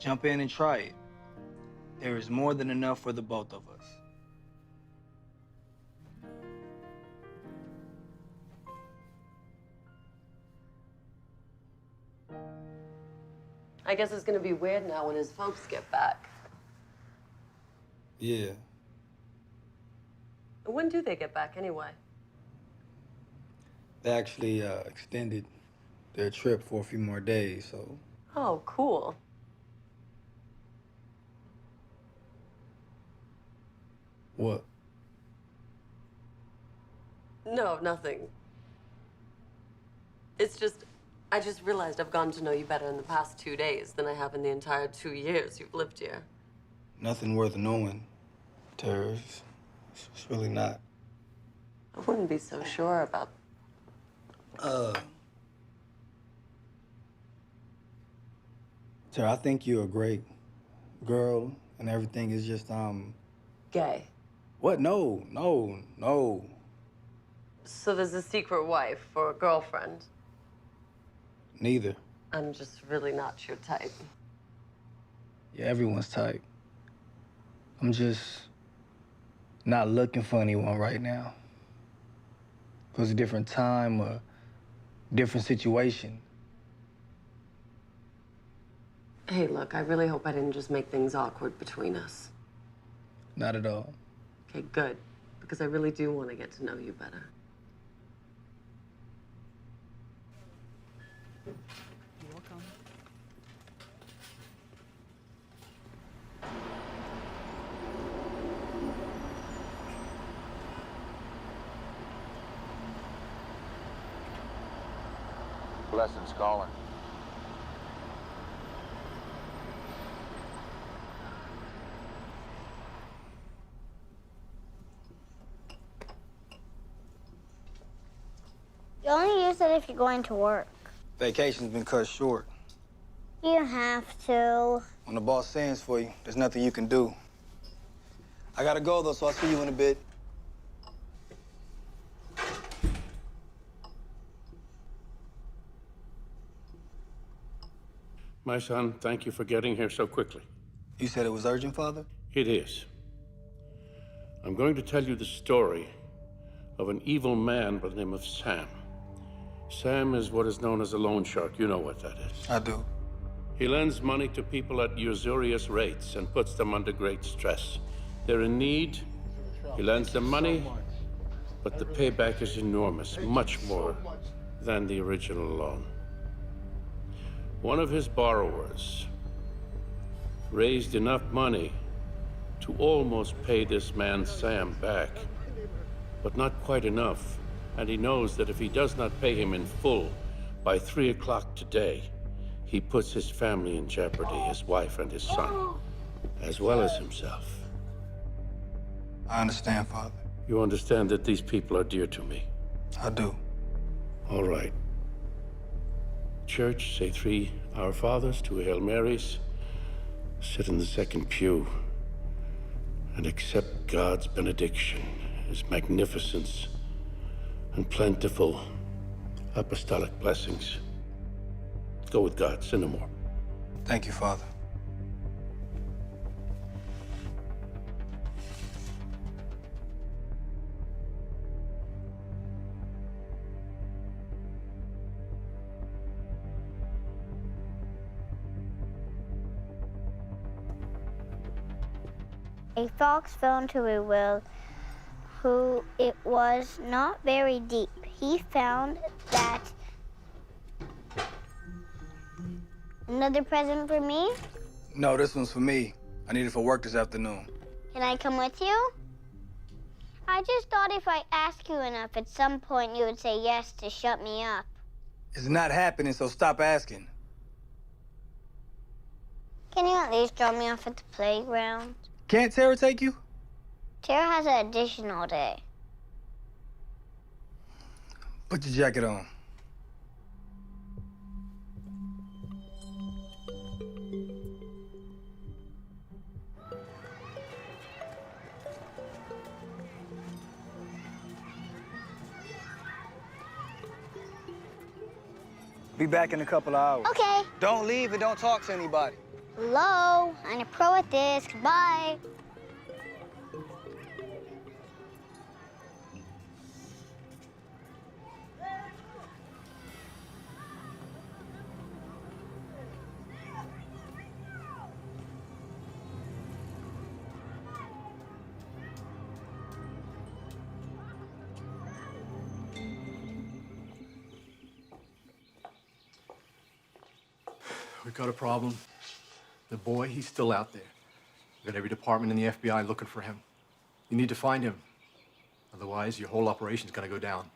Jump in and try it. There is more than enough for the both of us. I guess it's gonna be weird now when his folks get back. Yeah. When do they get back anyway? They actually extended their trip for a few more days, so. Oh, cool. What? No, nothing. It's just, I just realized I've gotten to know you better in the past 2 days than I have in the entire 2 years you've lived here. Nothing worth knowing, Tara. It's really not. I wouldn't be so sure about... Tara, I think you're a great girl, and everything is just, Gay. What? No, no, no. So there's a secret wife or a girlfriend. Neither. I'm just really not your type. Yeah, everyone's type. I'm just not looking for anyone right now. It was a different time, a different situation. Hey, look, I really hope I didn't just make things awkward between us. Not at all. Okay, good. Because I really do want to get to know you better. You're welcome. Blessings calling. You only use it if you're going to work. Vacation's been cut short. You have to. When the boss sends for you, there's nothing you can do. I gotta go, though, so I'll see you in a bit. My son, thank you for getting here so quickly. You said it was urgent, Father? It is. I'm going to tell you the story of an evil man by the name of Sam. Sam is what is known as a loan shark. You know what that is. I do. He lends money to people at usurious rates and puts them under great stress. They're in need, he lends them money, but the payback is enormous, much more than the original loan. One of his borrowers raised enough money to almost pay this man Sam back, but not quite enough. And he knows that if he does not pay him in full, By 3 o'clock today, he puts his family in jeopardy, his wife and his son, as well as himself. I understand, Father. You understand that these people are dear to me? I do. All right. Church, say 3 Our Fathers, 2 Hail Marys, sit in the second pew, and accept God's benediction, his magnificence, and plentiful apostolic blessings. Go with God, sin no more. Thank you, Father. A fox fell into a well, who it was not very deep. He found that. Another present for me? No, this one's for me. I need it for work this afternoon. Can I come with you? I just thought if I asked you enough, at some point you would say yes to shut me up. It's not happening, so stop asking. Can you at least drop me off at the playground? Can't Tara take you? Tara has an additional day. Put your jacket on. Be back in a couple of hours. Okay. Don't leave and don't talk to anybody. Hello, I'm a pro at this. Goodbye. We got a problem. The boy, he's still out there. We got every department in the FBI looking for him. You need to find him. Otherwise, your whole operation's gonna go down.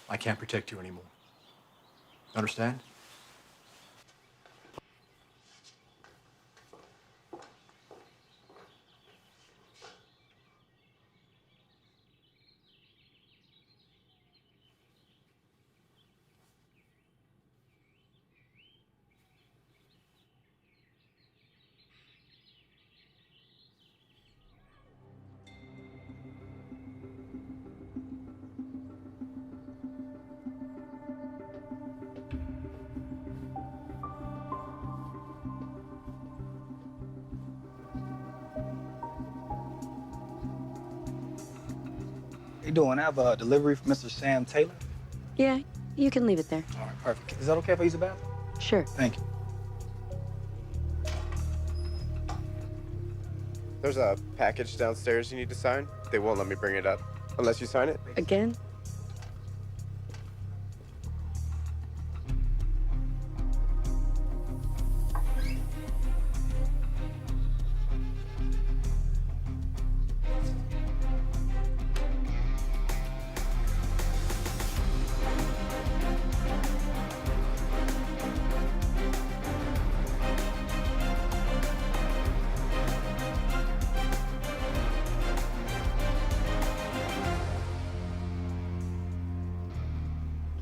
I can't protect you anymore. Understand? How you doing? I have a delivery from Mr. Sam Taylor. Yeah, you can leave it there. All right, perfect. Is that okay if I use the bathroom? Sure. Thank you. There's a package downstairs you need to sign. They won't let me bring it up unless you sign it. Again?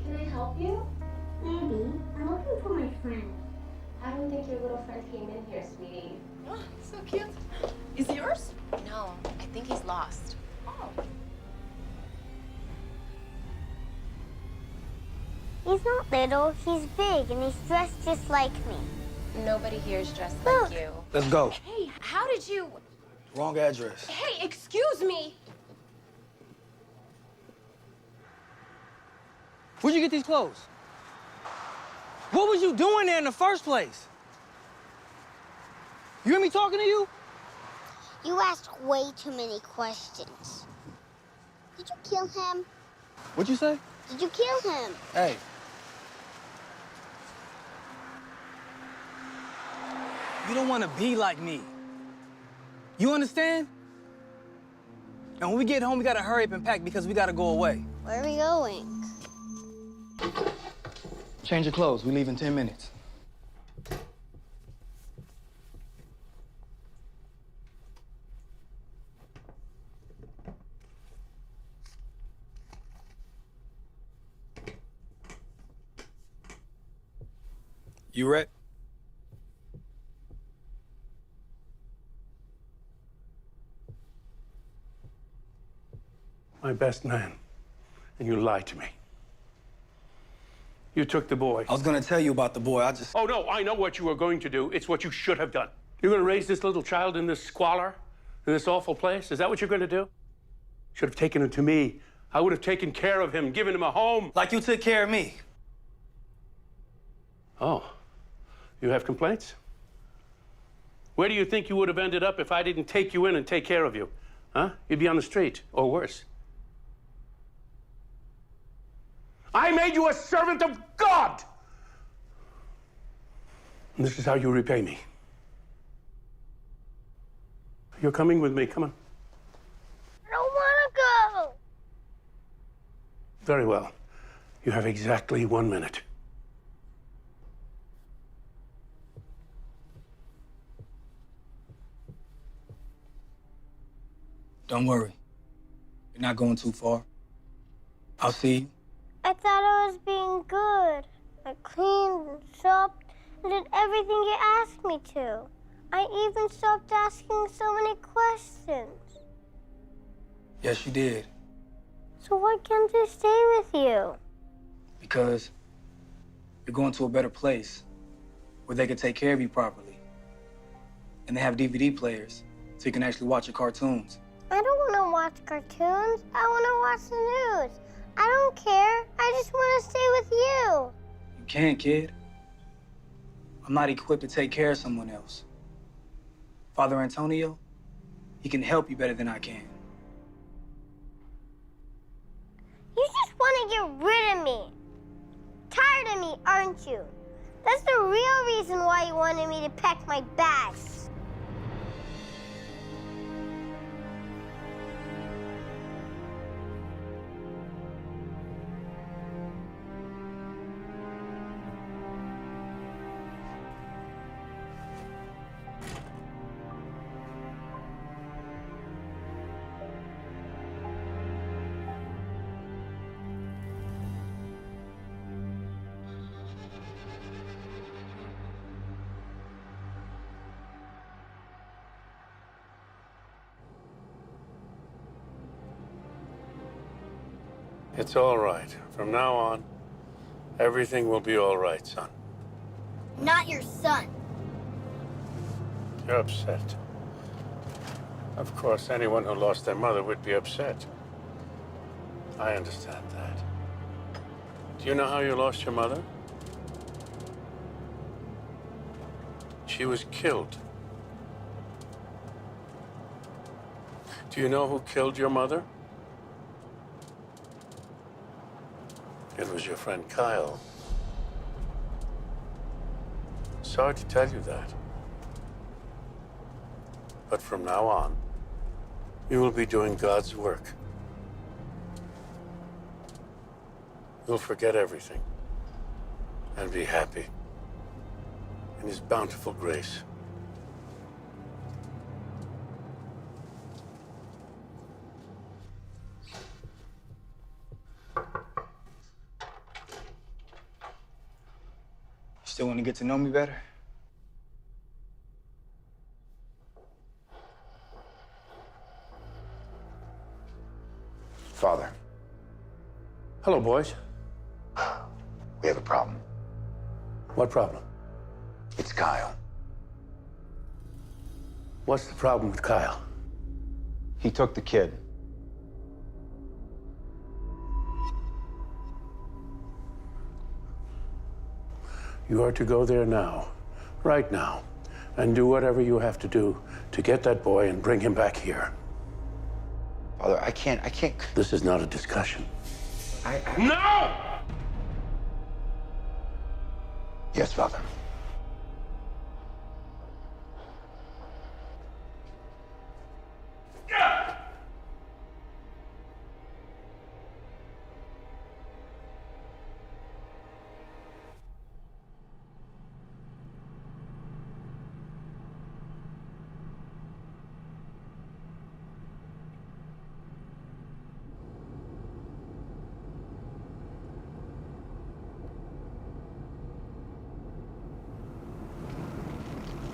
Can I help you? Maybe. I'm looking for my friend. I don't think your little friend came in here, sweetie. Oh, so cute. Is he yours? No, I think he's lost. Oh. He's not little, he's big, and he's dressed just like me. Nobody here is dressed Look. like you. Let's go. Hey, how did you... Wrong address. Hey, excuse me. Where'd you get these clothes? What was you doing there in the first place? You hear me talking to you? You asked way too many questions. Did you kill him? What'd you say? Did you kill him? Hey. You don't want to be like me. You understand? And when we get home, we gotta hurry up and pack because we gotta go away. Where are we going? Change your clothes. We leave in 10 minutes. You ready? My best man, and you lied to me. You took the boy. I was gonna tell you about the boy. Oh, no, I know what you were going to do. It's what you should have done. You're going to raise this little child in this squalor, in this awful place? Is that what you're going to do? Should have taken him to me. I would have taken care of him, given him a home. Like you took care of me. Oh, you have complaints? Where do you think you would have ended up if I didn't take you in and take care of you? Huh? You'd be on the street, or worse. I made you a servant of God! And this is how you repay me. You're coming with me, come on. I don't want to go. Very well. You have exactly 1 minute. Don't worry. You're not going too far. I'll see you. I thought I was being good. I cleaned and sopped and did everything you asked me to. I even stopped asking so many questions. Yes, you did. So why can't I stay with you? Because you're going to a better place where they can take care of you properly. And they have DVD players so you can actually watch your cartoons. I don't want to watch cartoons. I want to watch the news. I don't care. I just want to stay with you. You can't, kid. I'm not equipped to take care of someone else. Father Antonio, he can help you better than I can. You just want to get rid of me. Tired of me, aren't you? That's the real reason why you wanted me to pack my bags. It's all right. From now on, everything will be all right, son. Not your son. You're upset. Of course, anyone who lost their mother would be upset. I understand that. Do you know how you lost your mother? She was killed. Do you know who killed your mother? It was your friend Kyle. Sorry to tell you that. But from now on, you will be doing God's work. You'll forget everything and be happy in His bountiful grace. Still want to get to know me better? Father, Hello, boys. we have a problem. What problem? It's Kyle. What's the problem with Kyle? He took the kid. You are to go there now, right now, and do whatever you have to do to get that boy and bring him back here. Father, I can't. This is not a discussion. No! Yes, Father.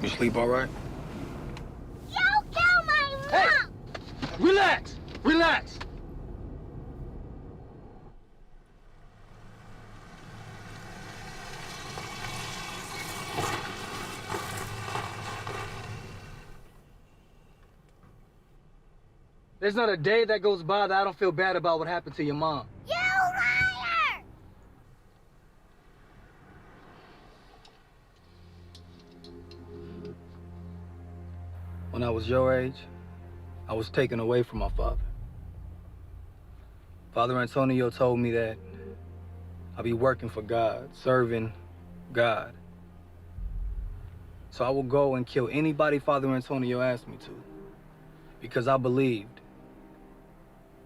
You sleep all right? Yo, kill my mom! Hey! Relax! Relax! There's not a day that goes by that I don't feel bad about what happened to your mom. You liar! When I was your age, I was taken away from my father. Father Antonio told me that I'll be working for God, serving God. So I will go and kill anybody Father Antonio asked me to, because I believed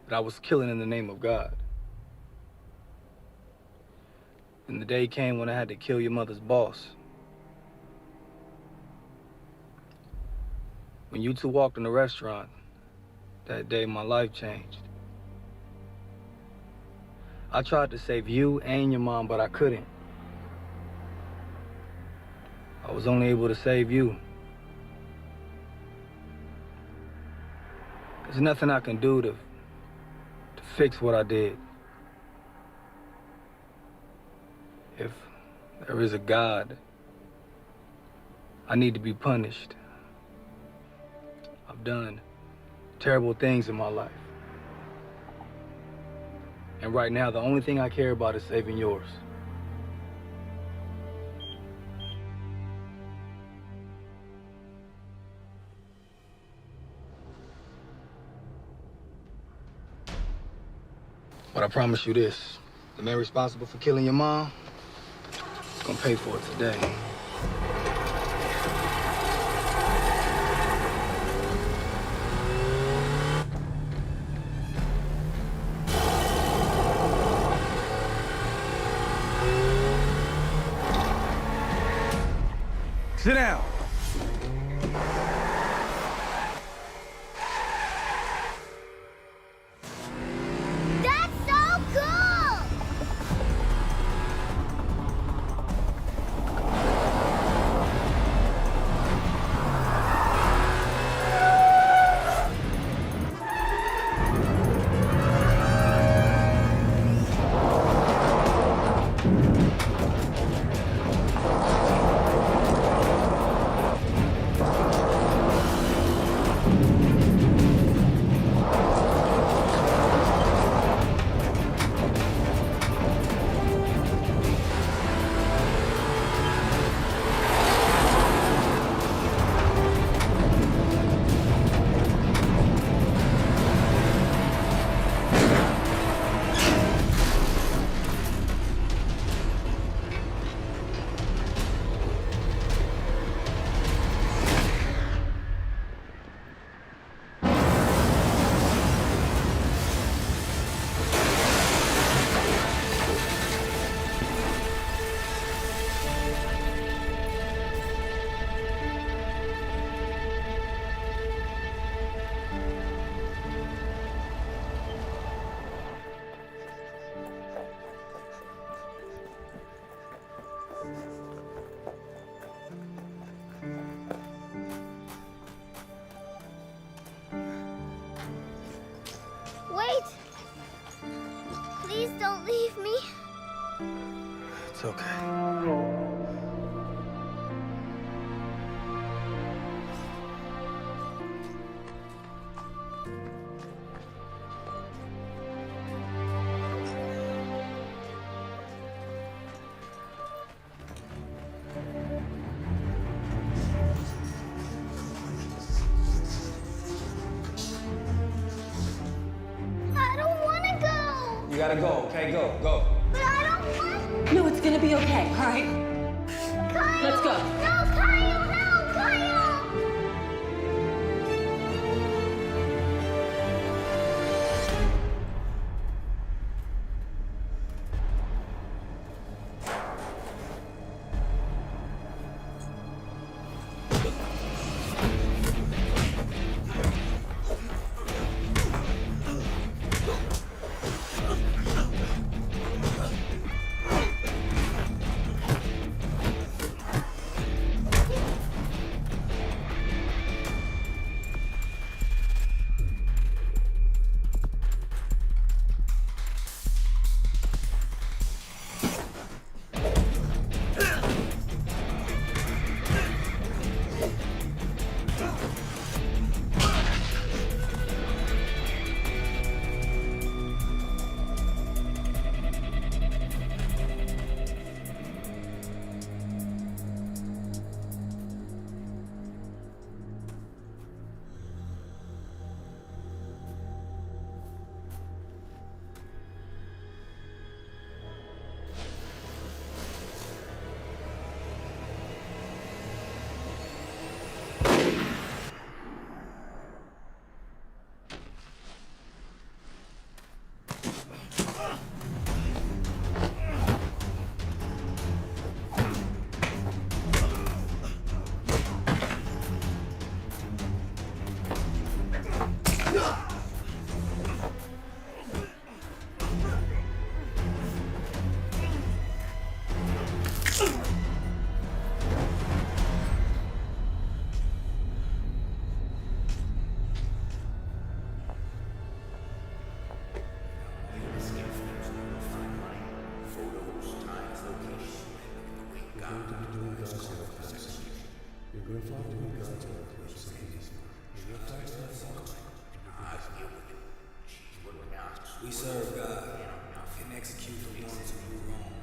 that I was killing in the name of God. And the day came when I had to kill your mother's boss. When you two walked in the restaurant, that day my life changed. I tried to save you and your mom, but I couldn't. I was only able to save you. There's nothing I can do to fix what I did. If there is a God, I need to be punished. I've done terrible things in my life. And right now, the only thing I care about is saving yours. But I promise you this, the man responsible for killing your mom is gonna pay for it today. Sit down. That's so cool! Wait! Please don't leave me. It's okay. I don't want to go. You gotta go, okay? Go. But I don't want No, it's gonna be okay, all right? Kyle. Let's go. No, Kyle, no, Kyle. We serve God and execute the ones who do wrong.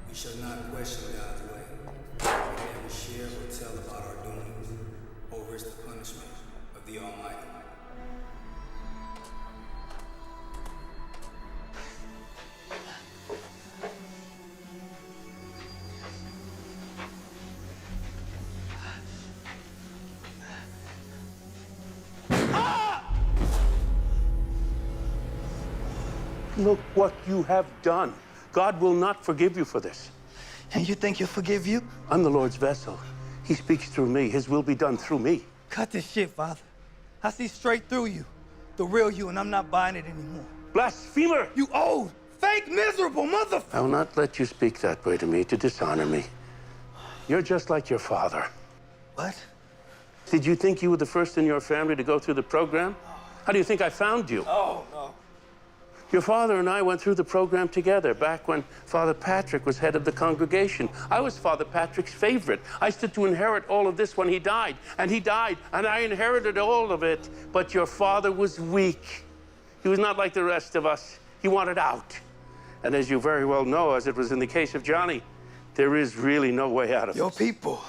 We shall not question God's way. We never share or tell about our doings, or risk the punishment of the Almighty. Look what you have done. God will not forgive you for this. And you think he'll forgive you? I'm the Lord's vessel. He speaks through me. His will be done through me. Cut this shit, Father. I see straight through you. The real you, and I'm not buying it anymore. Blasphemer! You old, fake, miserable motherfucker! I will not let you speak that way to me, to dishonor me. You're just like your father. What? Did you think you were the first in your family to go through the program? How do you think I found you? Oh, no. Your father and I went through the program together back when Father Patrick was head of the congregation. I was Father Patrick's favorite. I stood to inherit all of this when he died, and I inherited all of it. But your father was weak. He was not like the rest of us. He wanted out. And as you very well know, as it was in the case of Johnny, there is really no way out of it. Your people,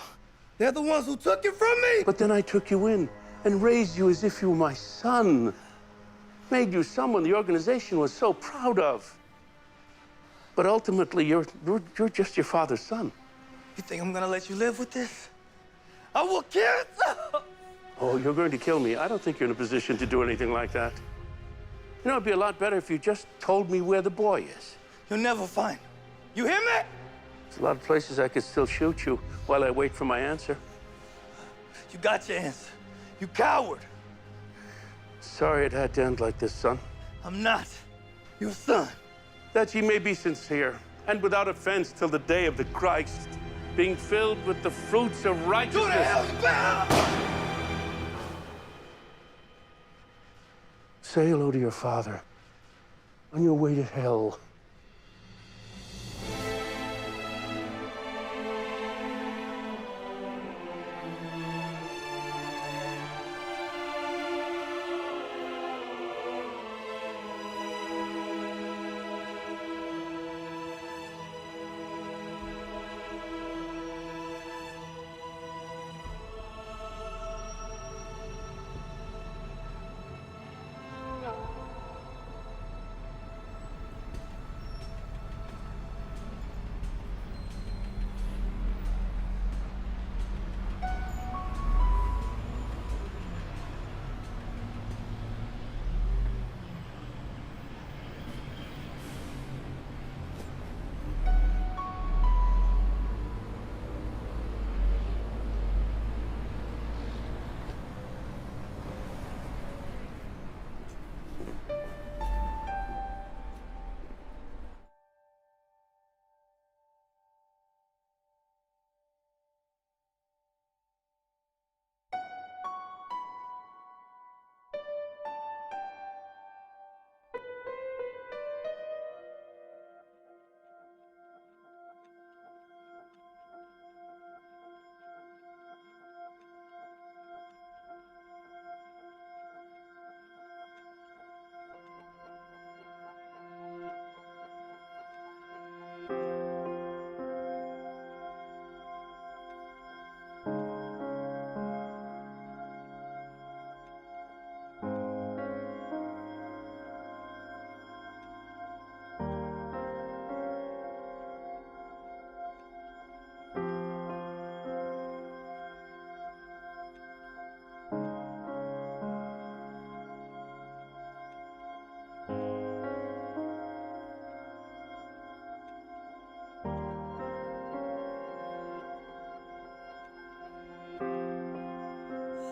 they're the ones who took you from me! But then I took you in and raised you as if you were my son. Made you someone the organization was so proud of. But ultimately, you're just your father's son. You think I'm gonna let you live with this? I will kill you! Oh, you're going to kill me. I don't think you're in a position to do anything like that. You know, it'd be a lot better if you just told me where the boy is. You'll never find him. You hear me? There's a lot of places I could still shoot you while I wait for my answer. You got your answer. You coward. Sorry it had to end like this, son. I'm not your son. That ye may be sincere and without offense till the day of the Christ, being filled with the fruits of righteousness. Go to hell, bound! Say hello to your father on your way to hell.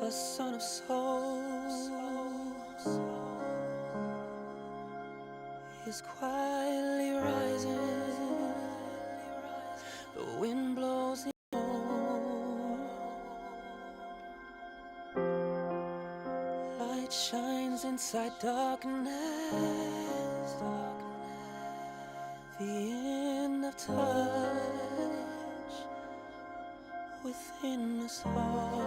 A son of souls is quietly rising. The wind blows him home. Light shines inside darkness. The end of touch within us all.